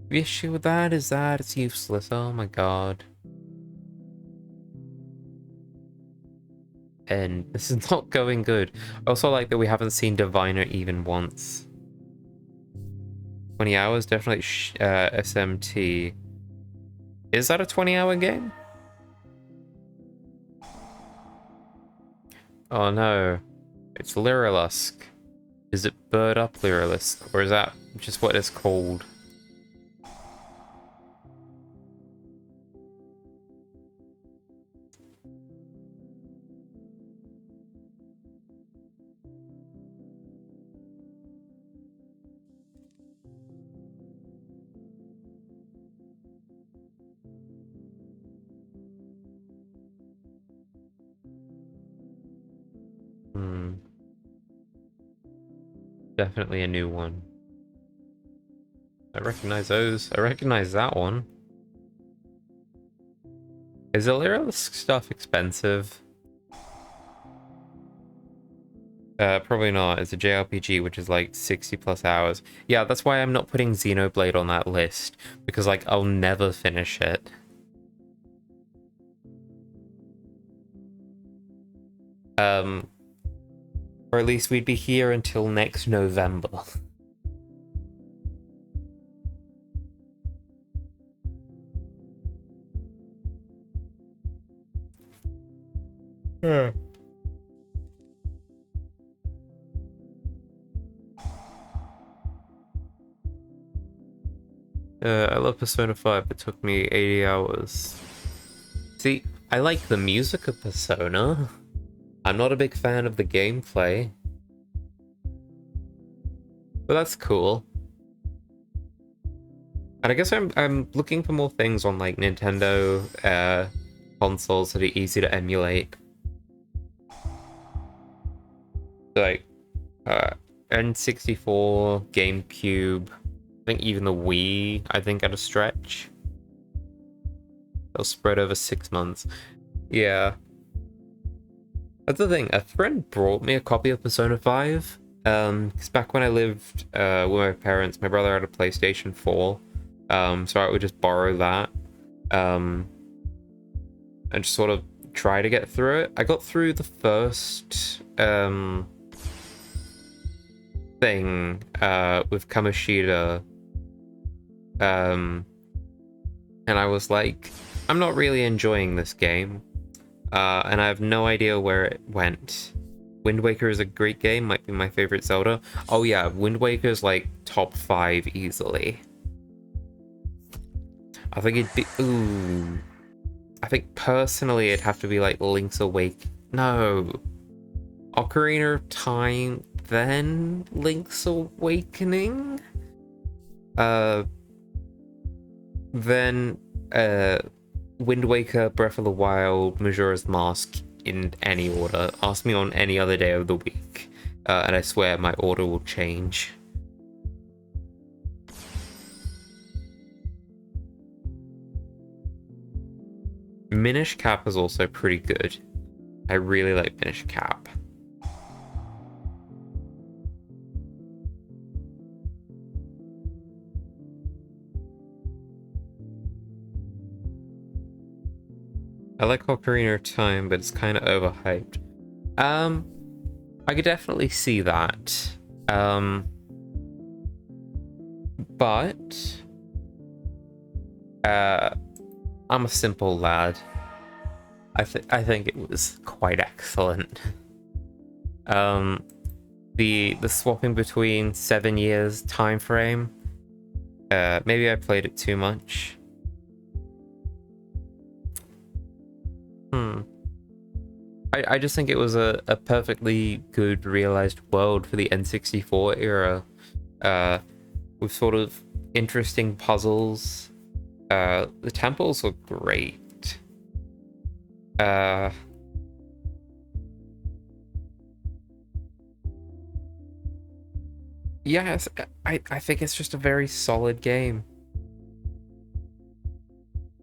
The issue with that is that it's useless. Oh my god. end. This is not going good. I also like that we haven't seen Diviner even once. 20 hours, definitely SMT. Is that a 20-hour game? Oh no, it's Lyrilusk. Is it Bird Up Lyrilusk, or is that just what it's called? Definitely a new one. I recognize those. I recognize that one. Is the Lyrilusk stuff expensive? Probably not. It's a JRPG, which is like 60 plus hours. Yeah, that's why I'm not putting Xenoblade on that list, because like I'll never finish it. Or at least we'd be here until next November. Yeah. I love Persona 5, it took me 80 hours. See, I like the music of Persona. I'm not a big fan of the gameplay. But that's cool. And I guess I'm looking for more things on like Nintendo consoles that are easy to emulate. Like N64, GameCube, I think even the Wii, I think at a stretch. They'll spread over 6 months. Yeah. That's the thing, a friend brought me a copy of Persona 5. Because back when I lived with my parents, my brother had a PlayStation 4. So I would just borrow that. And just sort of try to get through it. I got through the first thing with Kamoshida. And I was like, I'm not really enjoying this game. And I have no idea where it went. Wind Waker is a great game, might be my favorite Zelda. Oh yeah, Wind Waker is like top 5 easily. I think it'd be... Ooh. I think personally it'd have to be like Link's Awake. No. Ocarina of Time, then Link's Awakening? Then Wind Waker, Breath of the Wild, Majora's Mask in any order. Ask me on any other day of the week, and I swear my order will change. Minish Cap is also pretty good. I really like Minish Cap. I like Ocarina of Time, but it's kind of overhyped. I could definitely see that. But I'm a simple lad. I think it was quite excellent. The swapping between 7 years time frame. Maybe I played it too much. I just think it was a perfectly good realized world for the N64 era. With sort of interesting puzzles. The temples look great. Yes, I think it's just a very solid game.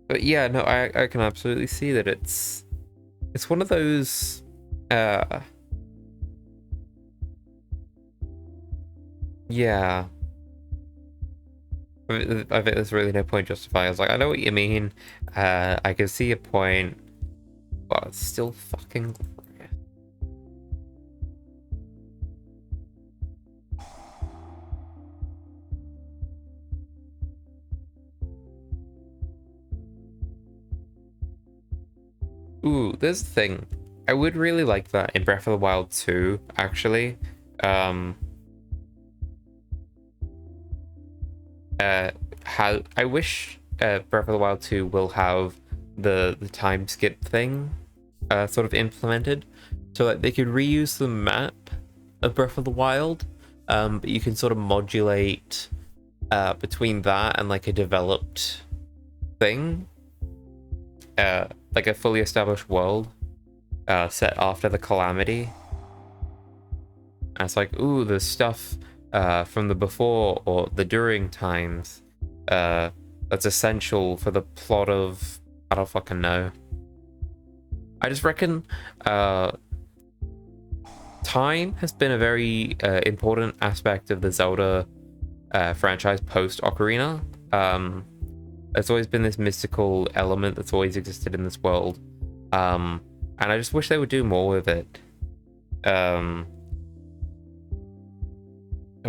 But yeah, no, I can absolutely see that it's one of those yeah. I think there's really no point justifying. I was like, I know what you mean. I can see a point, but it's still fucking glorious. Ooh, there's a thing. I would really like that in Breath of the Wild 2, actually. Um, how I wish Breath of the Wild 2 will have the time skip thing sort of implemented, so that they could reuse the map of Breath of the Wild, but you can sort of modulate between that and like a developed thing, like a fully established world set after the Calamity. And it's like, ooh, the stuff from the before or the during times that's essential for the plot of, I don't fucking know. I just reckon time has been a very important aspect of the Zelda franchise post Ocarina. There's always been this mystical element that's always existed in this world, and I just wish they would do more with it. I'm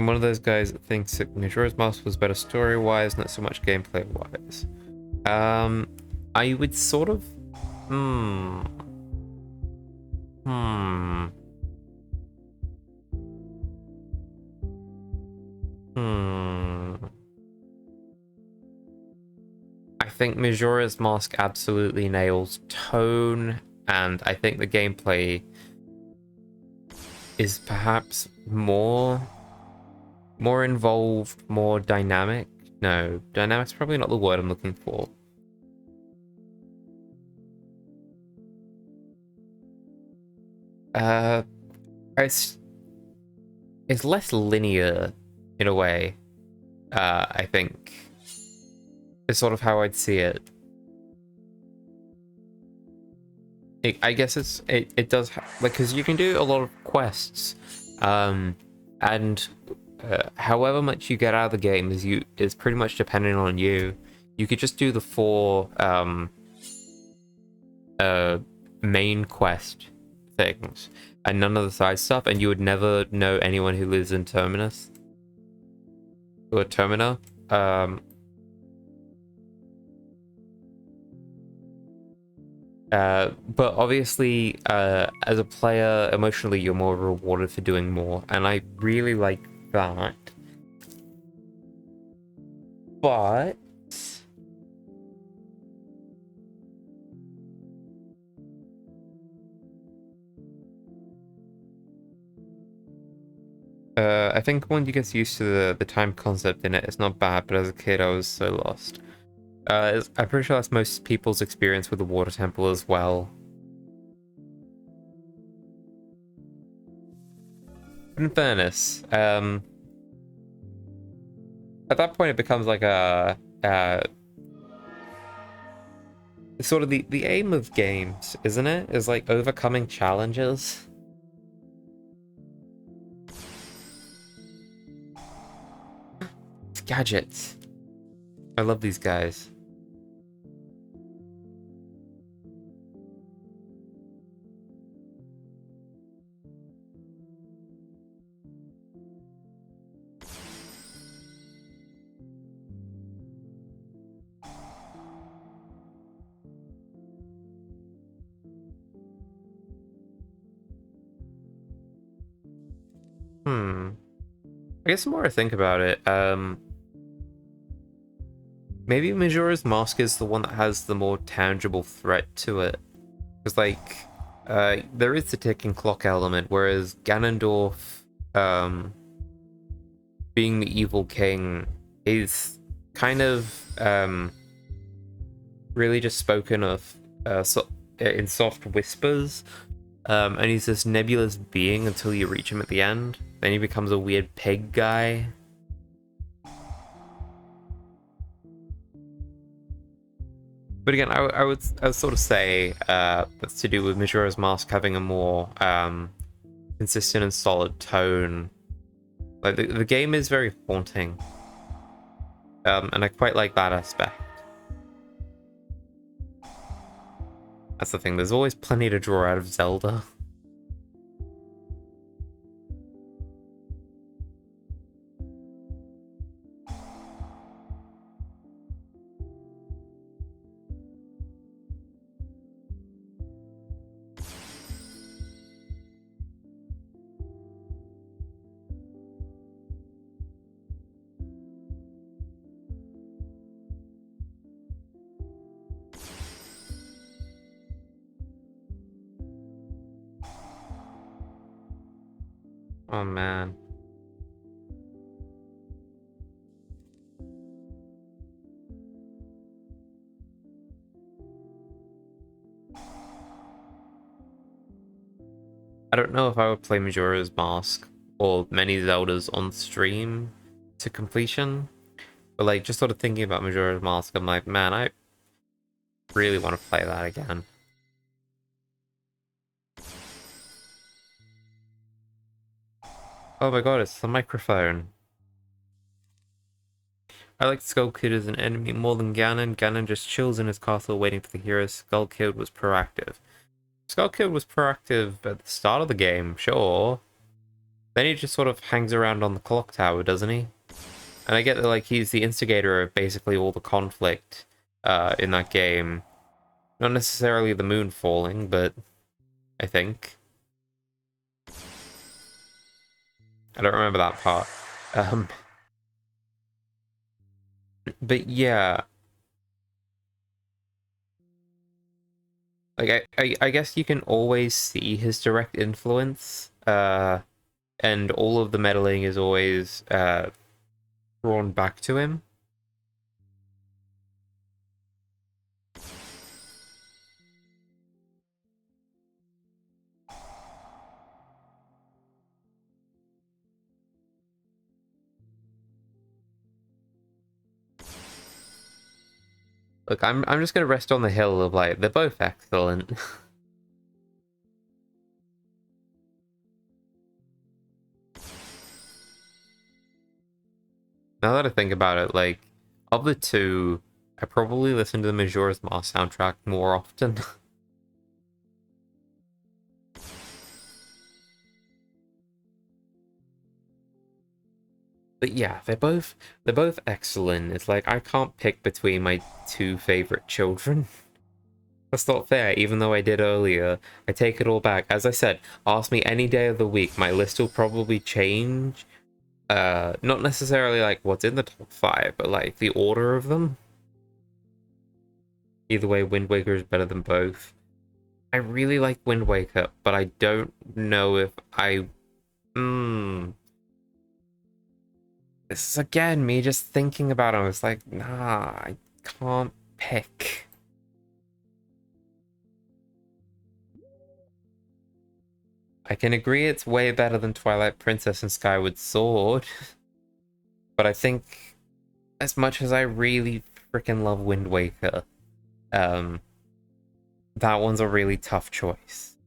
one of those guys that thinks that Majora's Mask was better story-wise, not so much gameplay-wise. I would sort of... Hmm. Hmm. Hmm. I think Majora's Mask absolutely nails tone, and I think the gameplay is perhaps more involved, more dynamic. No, dynamic's probably not the word I'm looking for. It's less linear in a way. I think is sort of how I'd see it. I guess it does like, because you can do a lot of quests, and however much you get out of the game is pretty much dependent on you. You could just do the 4 main quest things and none of the side stuff, and you would never know anyone who lives in Terminus or Termina. But obviously, as a player, emotionally, you're more rewarded for doing more, and I really like that. But I think when you get used to the time concept in it, it's not bad, but as a kid, I was so lost. I'm pretty sure that's most people's experience with the water temple as well. In fairness, at that point it becomes like a sort of the aim of games, isn't it? Is like overcoming challenges. It's gadgets. I love these guys. I guess the more I think about it, maybe Majora's Mask is the one that has the more tangible threat to it. Because, like, there is the ticking clock element, whereas Ganondorf, being the evil king, is kind of, really just spoken of in soft whispers. And he's this nebulous being until you reach him at the end. Then he becomes a weird pig guy. But again, I would sort of say that's to do with Majora's Mask having a more consistent and solid tone. Like the game is very haunting, and I quite like that aspect. That's the thing. There's always plenty to draw out of Zelda. Oh man. I don't know if I would play Majora's Mask or many Zeldas on stream to completion, but like just sort of thinking about Majora's Mask, I'm like, man, I really want to play that again. Oh my god, it's the microphone. I like Skullkid as an enemy more than Ganon. Ganon just chills in his castle waiting for the heroes. Skullkid was proactive. Skullkid was proactive at the start of the game, sure. Then he just sort of hangs around on the clock tower, doesn't he? And I get that, like, he's the instigator of basically all the conflict in that game. Not necessarily the moon falling, but I think. I don't remember that part. Um, but yeah, like I guess you can always see his direct influence. And all of the meddling is always drawn back to him. Look, I'm just gonna rest on the hill of like they're both excellent. Now that I think about it, like of the two, I probably listen to the Majora's Mask soundtrack more often. But yeah, they're both excellent. It's like I can't pick between my two favorite children. That's not fair, even though I did earlier. I take it all back. As I said, ask me any day of the week, my list will probably change. Not necessarily like what's in the top 5, but like the order of them. Either way, Wind Waker is better than both. I really like Wind Waker, but I don't know if I... This is again me just thinking about it. I was like, nah, I can't pick. I can agree it's way better than Twilight Princess and Skyward Sword, but I think as much as I really freaking love Wind Waker, um, that one's a really tough choice.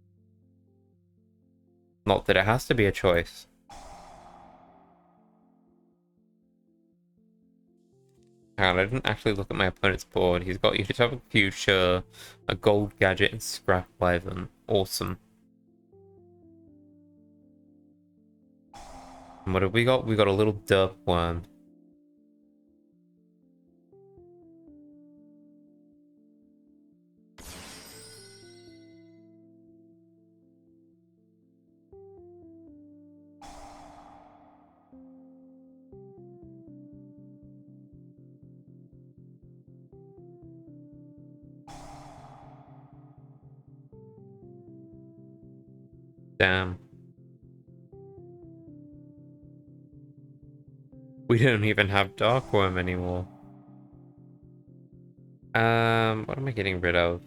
Not that it has to be a choice. Hang on, I didn't actually look at my opponent's board. He's got Utopia Future, a Gold Gadget, and Scrap Wyvern. Awesome. And what have we got? We got a little derp worm. Damn. We don't even have Dark Worm anymore. What am I getting rid of?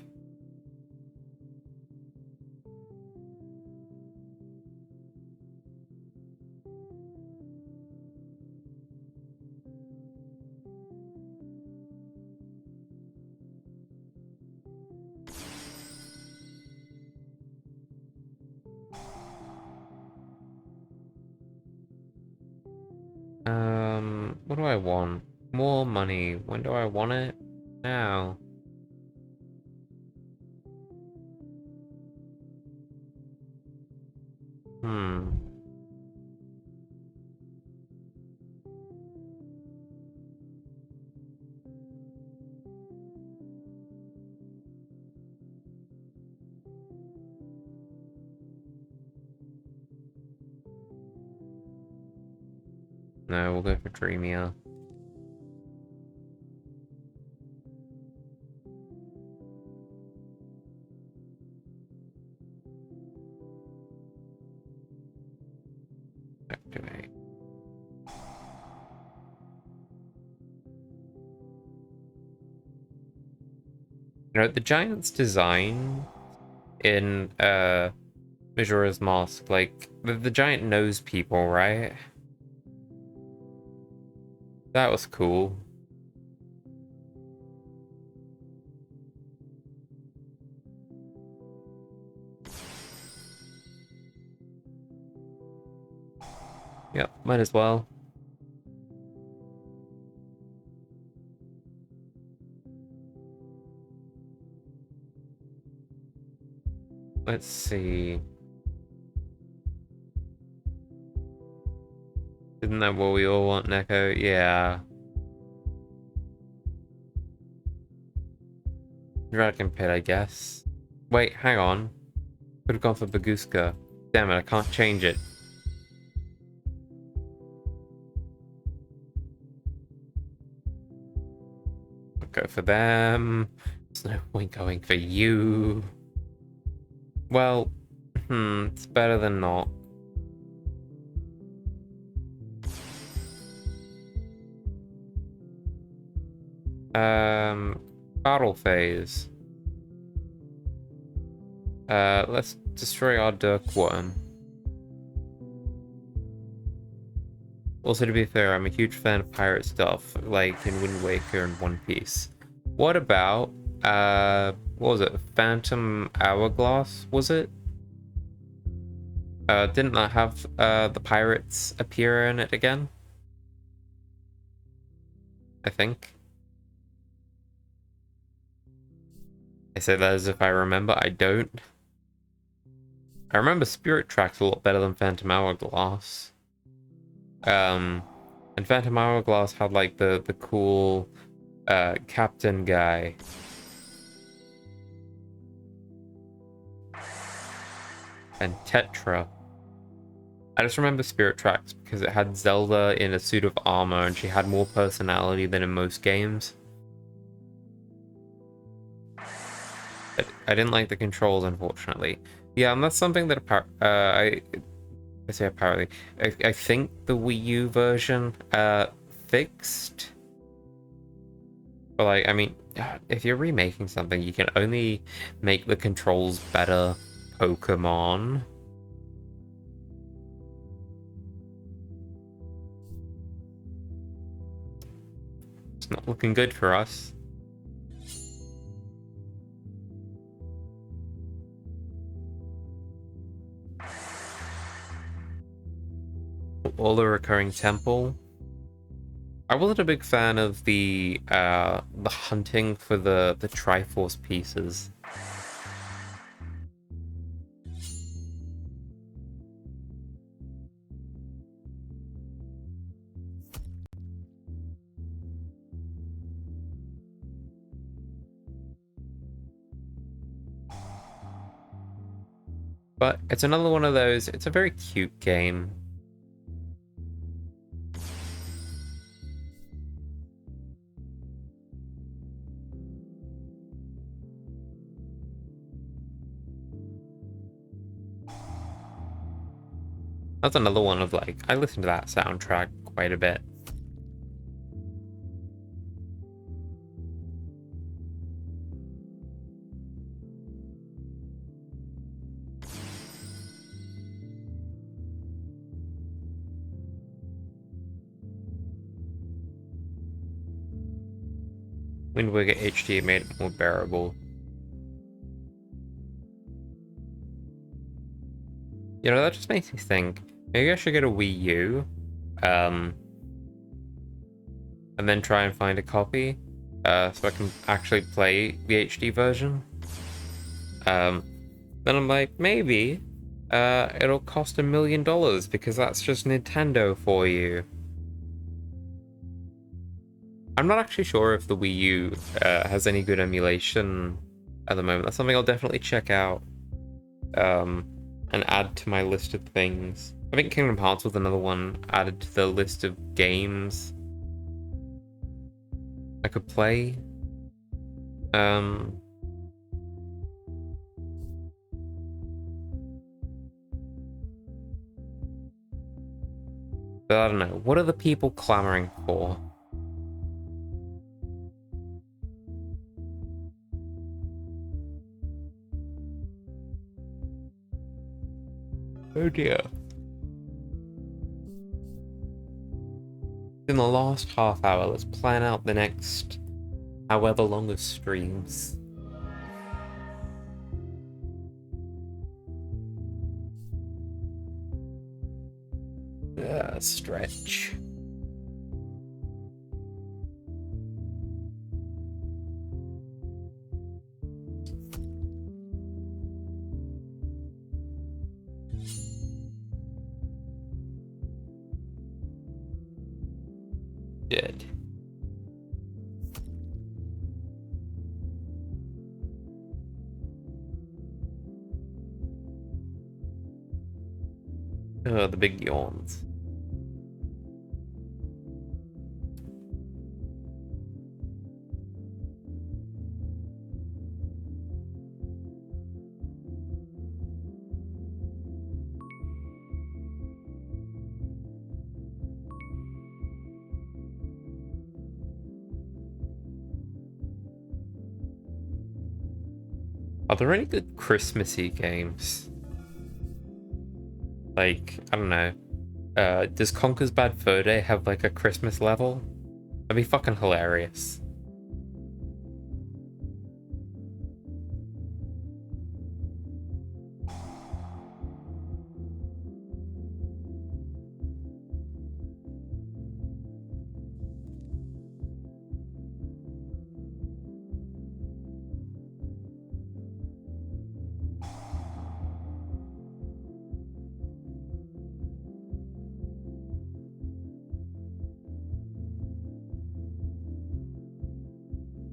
What do I want? More money. When do I want it? Now. Hmm. No, we'll go for Dreamier. Activate. You know, the giant's design in Majora's Mask, like, the giant knows people, right? That was cool. Yep, might as well. Let's see. Isn't that what we all want, Neko? Yeah. Dragon Pit, I guess. Wait, hang on. Could have gone for Baguska. Damn it, I can't change it. I'll go for them. There's no point going for you. Well, it's better than not. Battle phase. Let's destroy our Dirkworm. Also, to be fair, I'm a huge fan of pirate stuff, like in Wind Waker and One Piece. What about, what was it? Phantom Hourglass, was it? Didn't that have, the pirates appear in it again? I think. I say that as if I remember, I don't. I remember Spirit Tracks a lot better than Phantom Hourglass. And Phantom Hourglass had like the cool captain guy. And Tetra. I just remember Spirit Tracks because it had Zelda in a suit of armor and she had more personality than in most games. But I didn't like the controls, unfortunately. Yeah, and that's something that I say apparently. I think the Wii U version fixed. But like, I mean, if you're remaking something, you can only make the controls better. Pokemon. It's not looking good for us. All the recurring temple. I wasn't a big fan of the hunting for the Triforce pieces. But it's another one of those, it's a very cute game. That's another one of like, I listen to that soundtrack quite a bit. Wind Waker HD made it more bearable. You know, that just makes me think, maybe I should get a Wii U, and then try and find a copy, so I can actually play the HD version. Then I'm like, maybe, it'll cost $1 million because that's just Nintendo for you. I'm not actually sure if the Wii U has any good emulation at the moment. That's something I'll definitely check out. And add to my list of things. I think Kingdom Hearts was another one added to the list of games I could play. But I don't know. What are the people clamoring for? Oh dear. In the last half hour, let's plan out the next however long of streams. Stretch. Good. Oh, the big yawns. Are there any good Christmassy games? Like, I don't know. Does Conker's Bad Fur Day have like a Christmas level? That'd be fucking hilarious.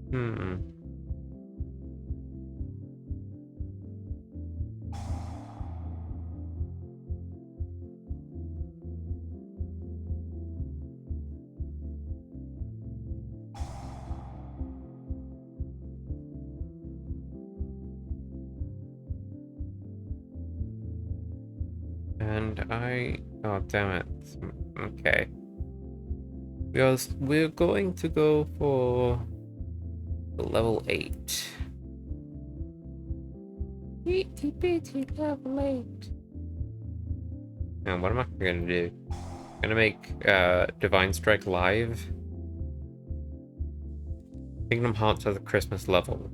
Hmm. And oh damn it. Okay. Because we're going to go for level 8. Itty bitty level 8. And what am I gonna do? I'm gonna make Divine Strike live. Kingdom Hearts has a Christmas level.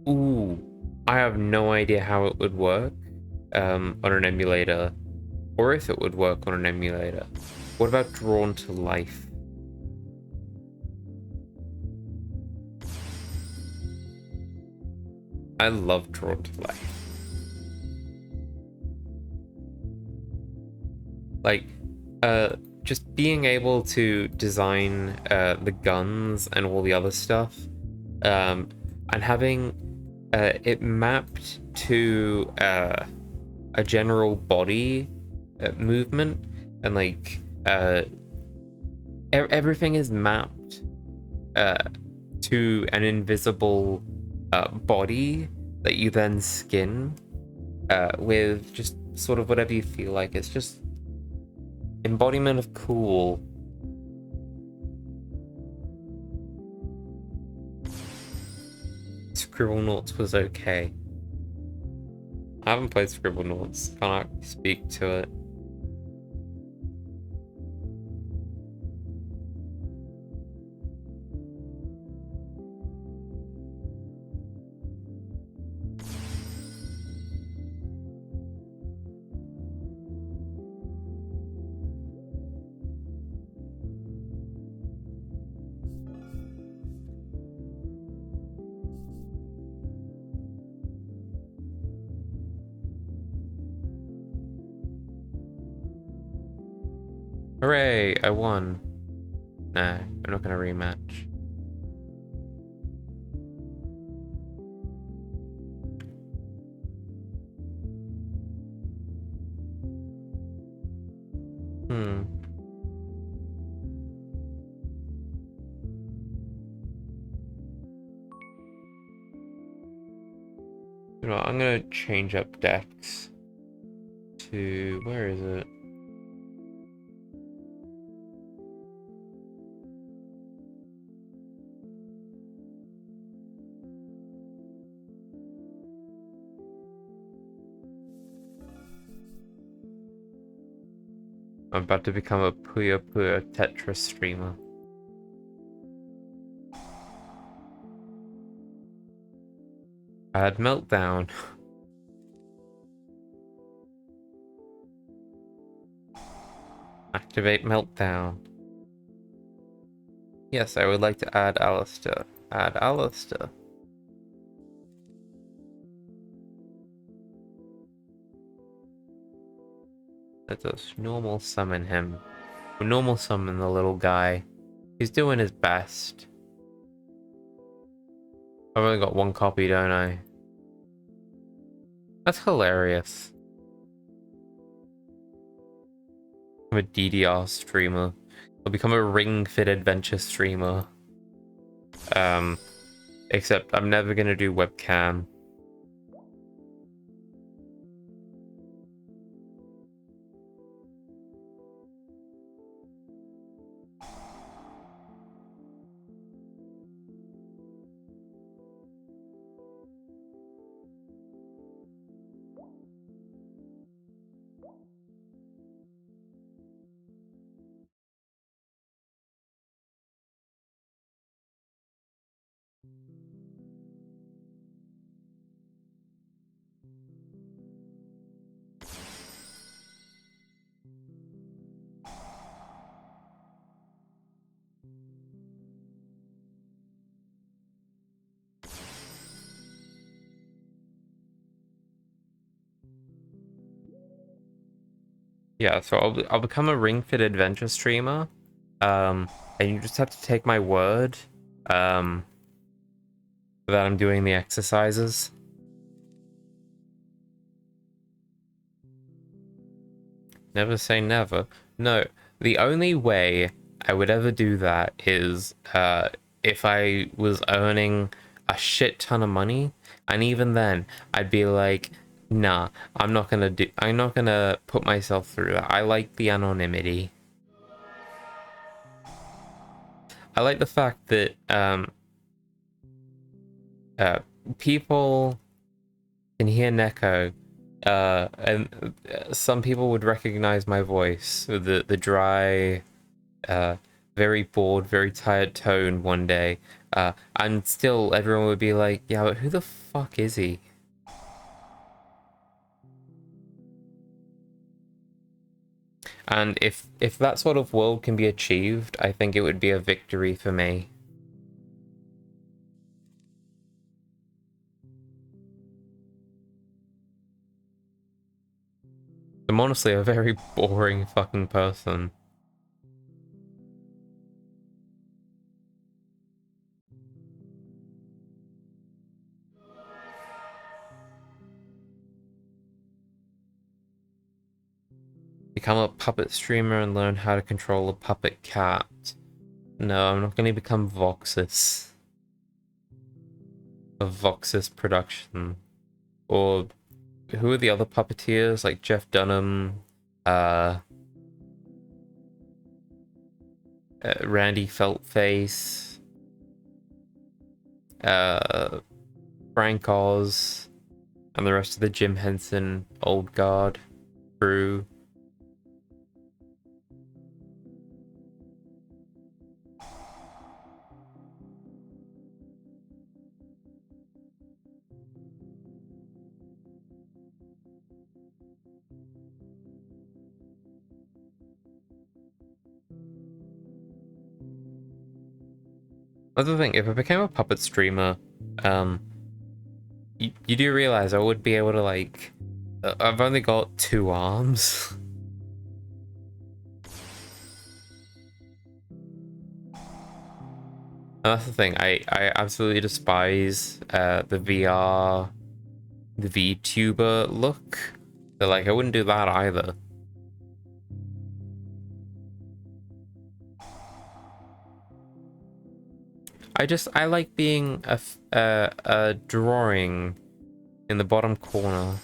Ooh, I have no idea how it would work on an emulator, or if it would work on an emulator. What about Drawn to Life? I love Drawn to Life. Like, just being able to design the guns and all the other stuff, and having it mapped to a general body movement, and like everything is mapped to an invisible body that you then skin with just sort of whatever you feel like. It's just embodiment of cool. Scribblenauts was okay. I haven't played Scribblenauts, can't speak to it. Hooray, I won. Nah, I'm not gonna rematch. know, I'm gonna change up decks to, where is it? I'm about to become a Puyo Puyo Tetris streamer. I had Meltdown. Activate Meltdown. Yes, I would like to add Alistair. Add Alistair. Let us normal summon him. We'll normal summon the little guy. He's doing his best. I've only got one copy, don't I? That's hilarious. I'm a DDR streamer. I'll become a Ring Fit Adventure streamer. Except I'm never gonna do webcam. Yeah, so I'll become a Ring Fit Adventure streamer. And you just have to take my word. That I'm doing the exercises. Never say never. No, the only way I would ever do that is if I was earning a shit ton of money, and even then I'd be like, nah, I'm not gonna put myself through that. I like the anonymity. I like the fact that people can hear Neko, and some people would recognize my voice, the dry, very bored, very tired tone one day, and still everyone would be like, yeah, but who the fuck is he? And if that sort of world can be achieved, I think it would be a victory for me. I'm honestly a very boring fucking person. Become a puppet streamer and learn how to control a puppet cat. No, I'm not going to become Voxus. A Voxus production. Or who are the other puppeteers? Like Jeff Dunham, Randy Feltface, Frank Oz, and the rest of the Jim Henson old guard crew. That's the thing, if I became a puppet streamer, you do realize I would be able to, like, I've only got 2 arms. And that's the thing, I absolutely despise the VR, the VTuber look. So, like, I wouldn't do that either. I like being a drawing in the bottom corner.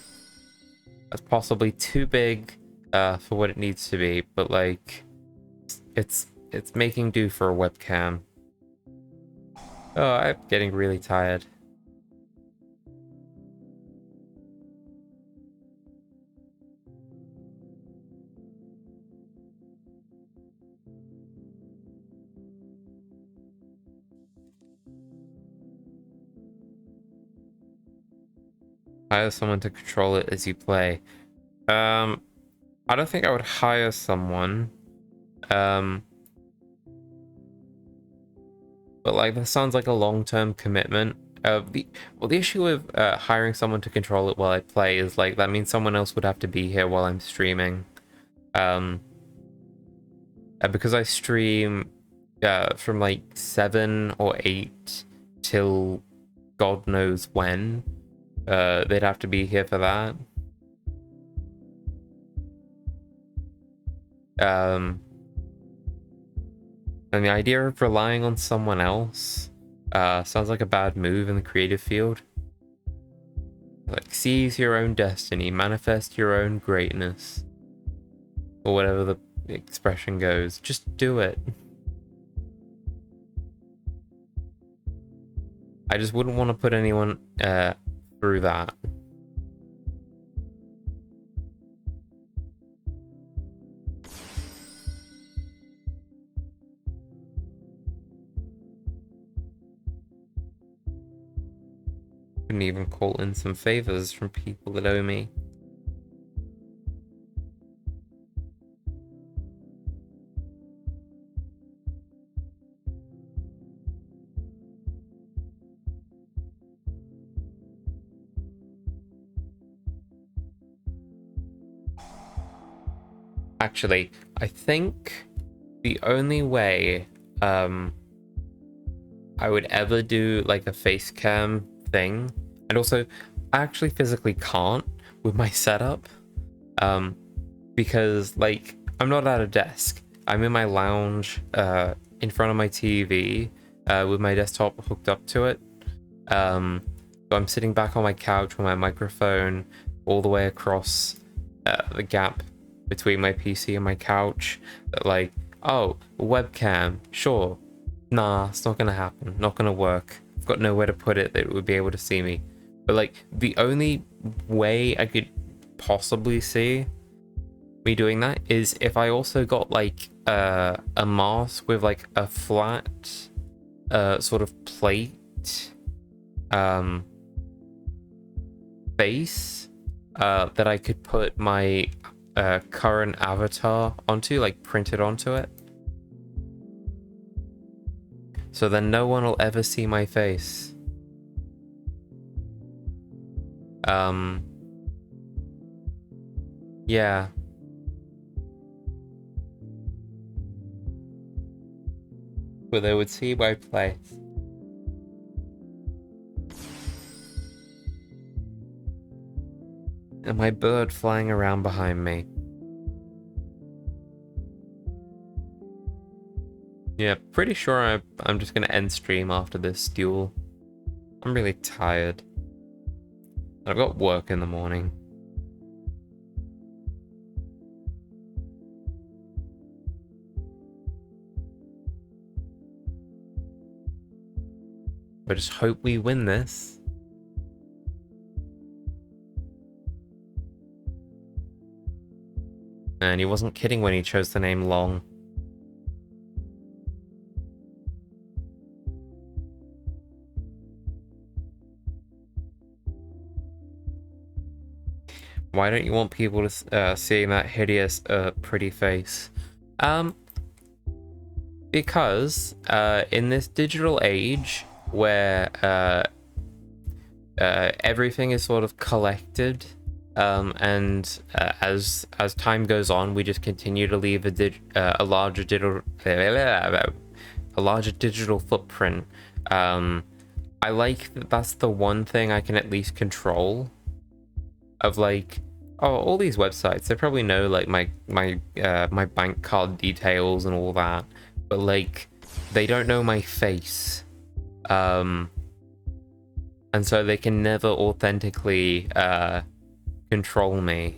That's possibly too big for what it needs to be, but like it's making do for a webcam. Oh, I'm getting really tired. Hire someone to control it as you play. I don't think I would hire someone. But like that sounds like a long-term commitment. The issue with hiring someone to control it while I play is like that means someone else would have to be here while I'm streaming. Because I stream from like 7 or 8 till God knows when. They'd have to be here for that. And the idea of relying on someone else sounds like a bad move in the creative field. Like, seize your own destiny, manifest your own greatness. Or whatever the expression goes. Just do it. I just wouldn't want to put anyone through that. Couldn't even call in some favors from people that owe me. Actually, I think the only way I would ever do like a face cam thing, and also I actually physically can't with my setup, because like I'm not at a desk. I'm in my lounge in front of my TV with my desktop hooked up to it. So I'm sitting back on my couch with my microphone all the way across the gap between my PC and my couch. Like, oh, webcam, sure. Nah, it's not gonna happen. Not gonna work. I've got nowhere to put it that it would be able to see me. But like, the only way I could possibly see me doing that is if I also got like a mask with like a flat sort of plate face that I could put my current avatar onto, like printed onto it. So then no one will ever see my face. Yeah. But they would see my place. And my bird flying around behind me. Yeah, pretty sure I'm just gonna end stream after this duel. I'm really tired. I've got work in the morning. I just hope we win this. And he wasn't kidding when he chose the name Long. Why don't you want people to seeing that hideous, pretty face? Because in this digital age where everything is sort of collected, and as time goes on, we just continue to leave a larger digital footprint. I like that that's the one thing I can at least control. Of like, oh, all these websites, they probably know like my bank card details and all that, but like they don't know my face. And and so they can never authentically control me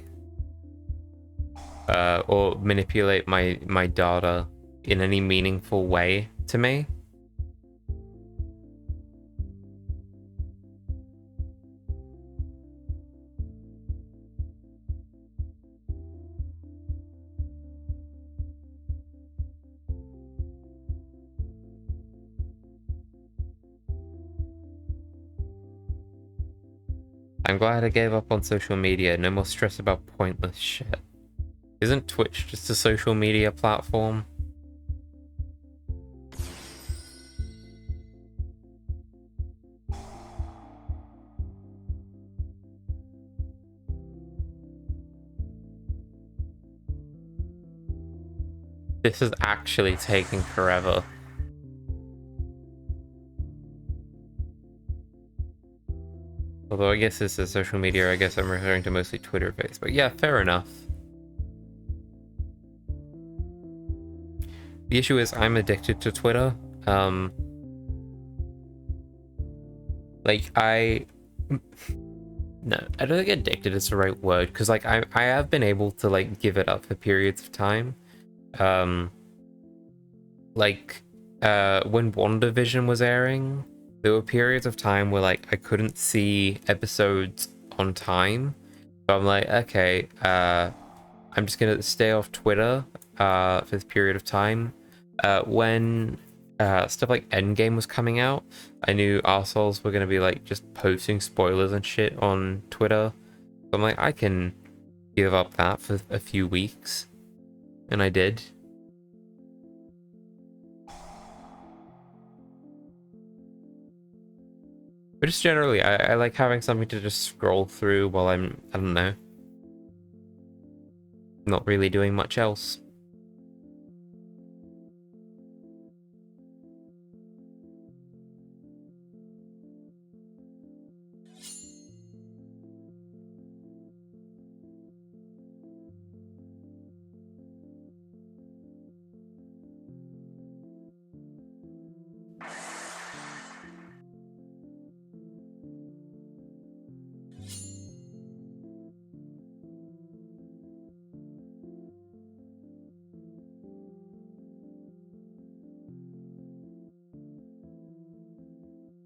or manipulate my data in any meaningful way to me. I'm glad I gave up on social media. No more stress about pointless shit. Isn't Twitch just a social media platform? This is actually taking forever. Although I guess this is social media, I guess I'm referring to mostly Twitter, Facebook. Yeah, fair enough. The issue is I'm addicted to Twitter. Like no, I don't think addicted is the right word, because like I have been able to like give it up for periods of time. Like when WandaVision was airing, there were periods of time where like I couldn't see episodes on time. So I'm like, okay, I'm just gonna stay off Twitter for this period of time. When stuff like Endgame was coming out, I knew arseholes were gonna be like just posting spoilers and shit on Twitter. So I'm like, I can give up that for a few weeks. And I did. But just generally, I like having something to just scroll through while I don't know, not really doing much else.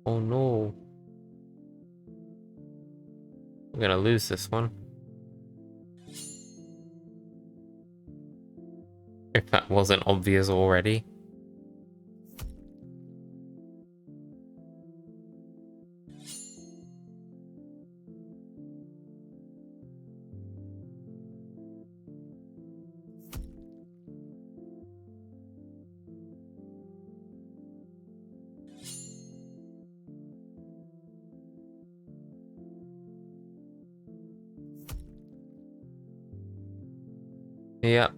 Oh no. We're gonna lose this one. If that wasn't obvious already. Yep.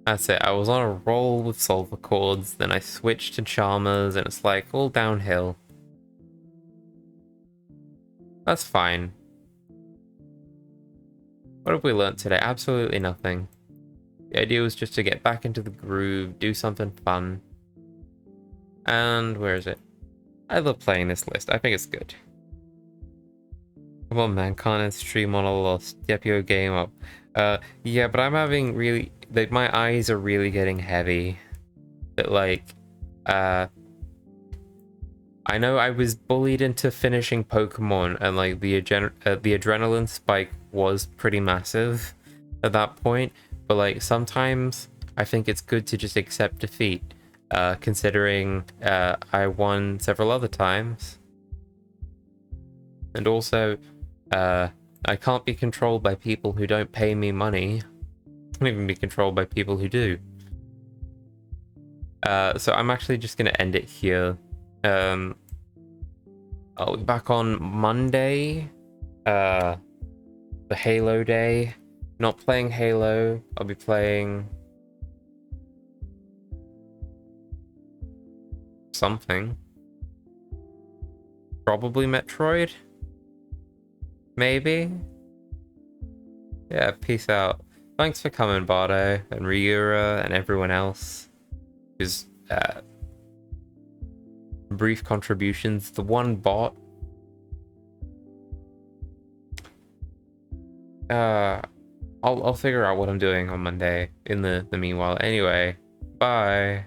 That's it. I was on a roll with Solfachords, then I switched to Charmers, and it's like all downhill. That's fine. What have we learnt today? Absolutely nothing. The idea was just to get back into the groove, do something fun. And where is it? I love playing this list. I think it's good. Come on, man. Can't stream on a lost. Yep, your game up. Yeah, but I'm having really... like, my eyes are really getting heavy. But, like, I know I was bullied into finishing Pokemon, and, like, the adrenaline spike was pretty massive at that point. But, like, sometimes I think it's good to just accept defeat, considering I won several other times. And also, I can't be controlled by people who don't pay me money. I can't even be controlled by people who do. So I'm actually just going to end it here. I'll be back on Monday, the Halo day. Not playing Halo, I'll be playing something. Probably Metroid? Maybe? Yeah, peace out. Thanks for coming, Bardo, and Ryura, and everyone else who's brief contributions. The one bot. I'll figure out what I'm doing on Monday in the meanwhile. Anyway, bye.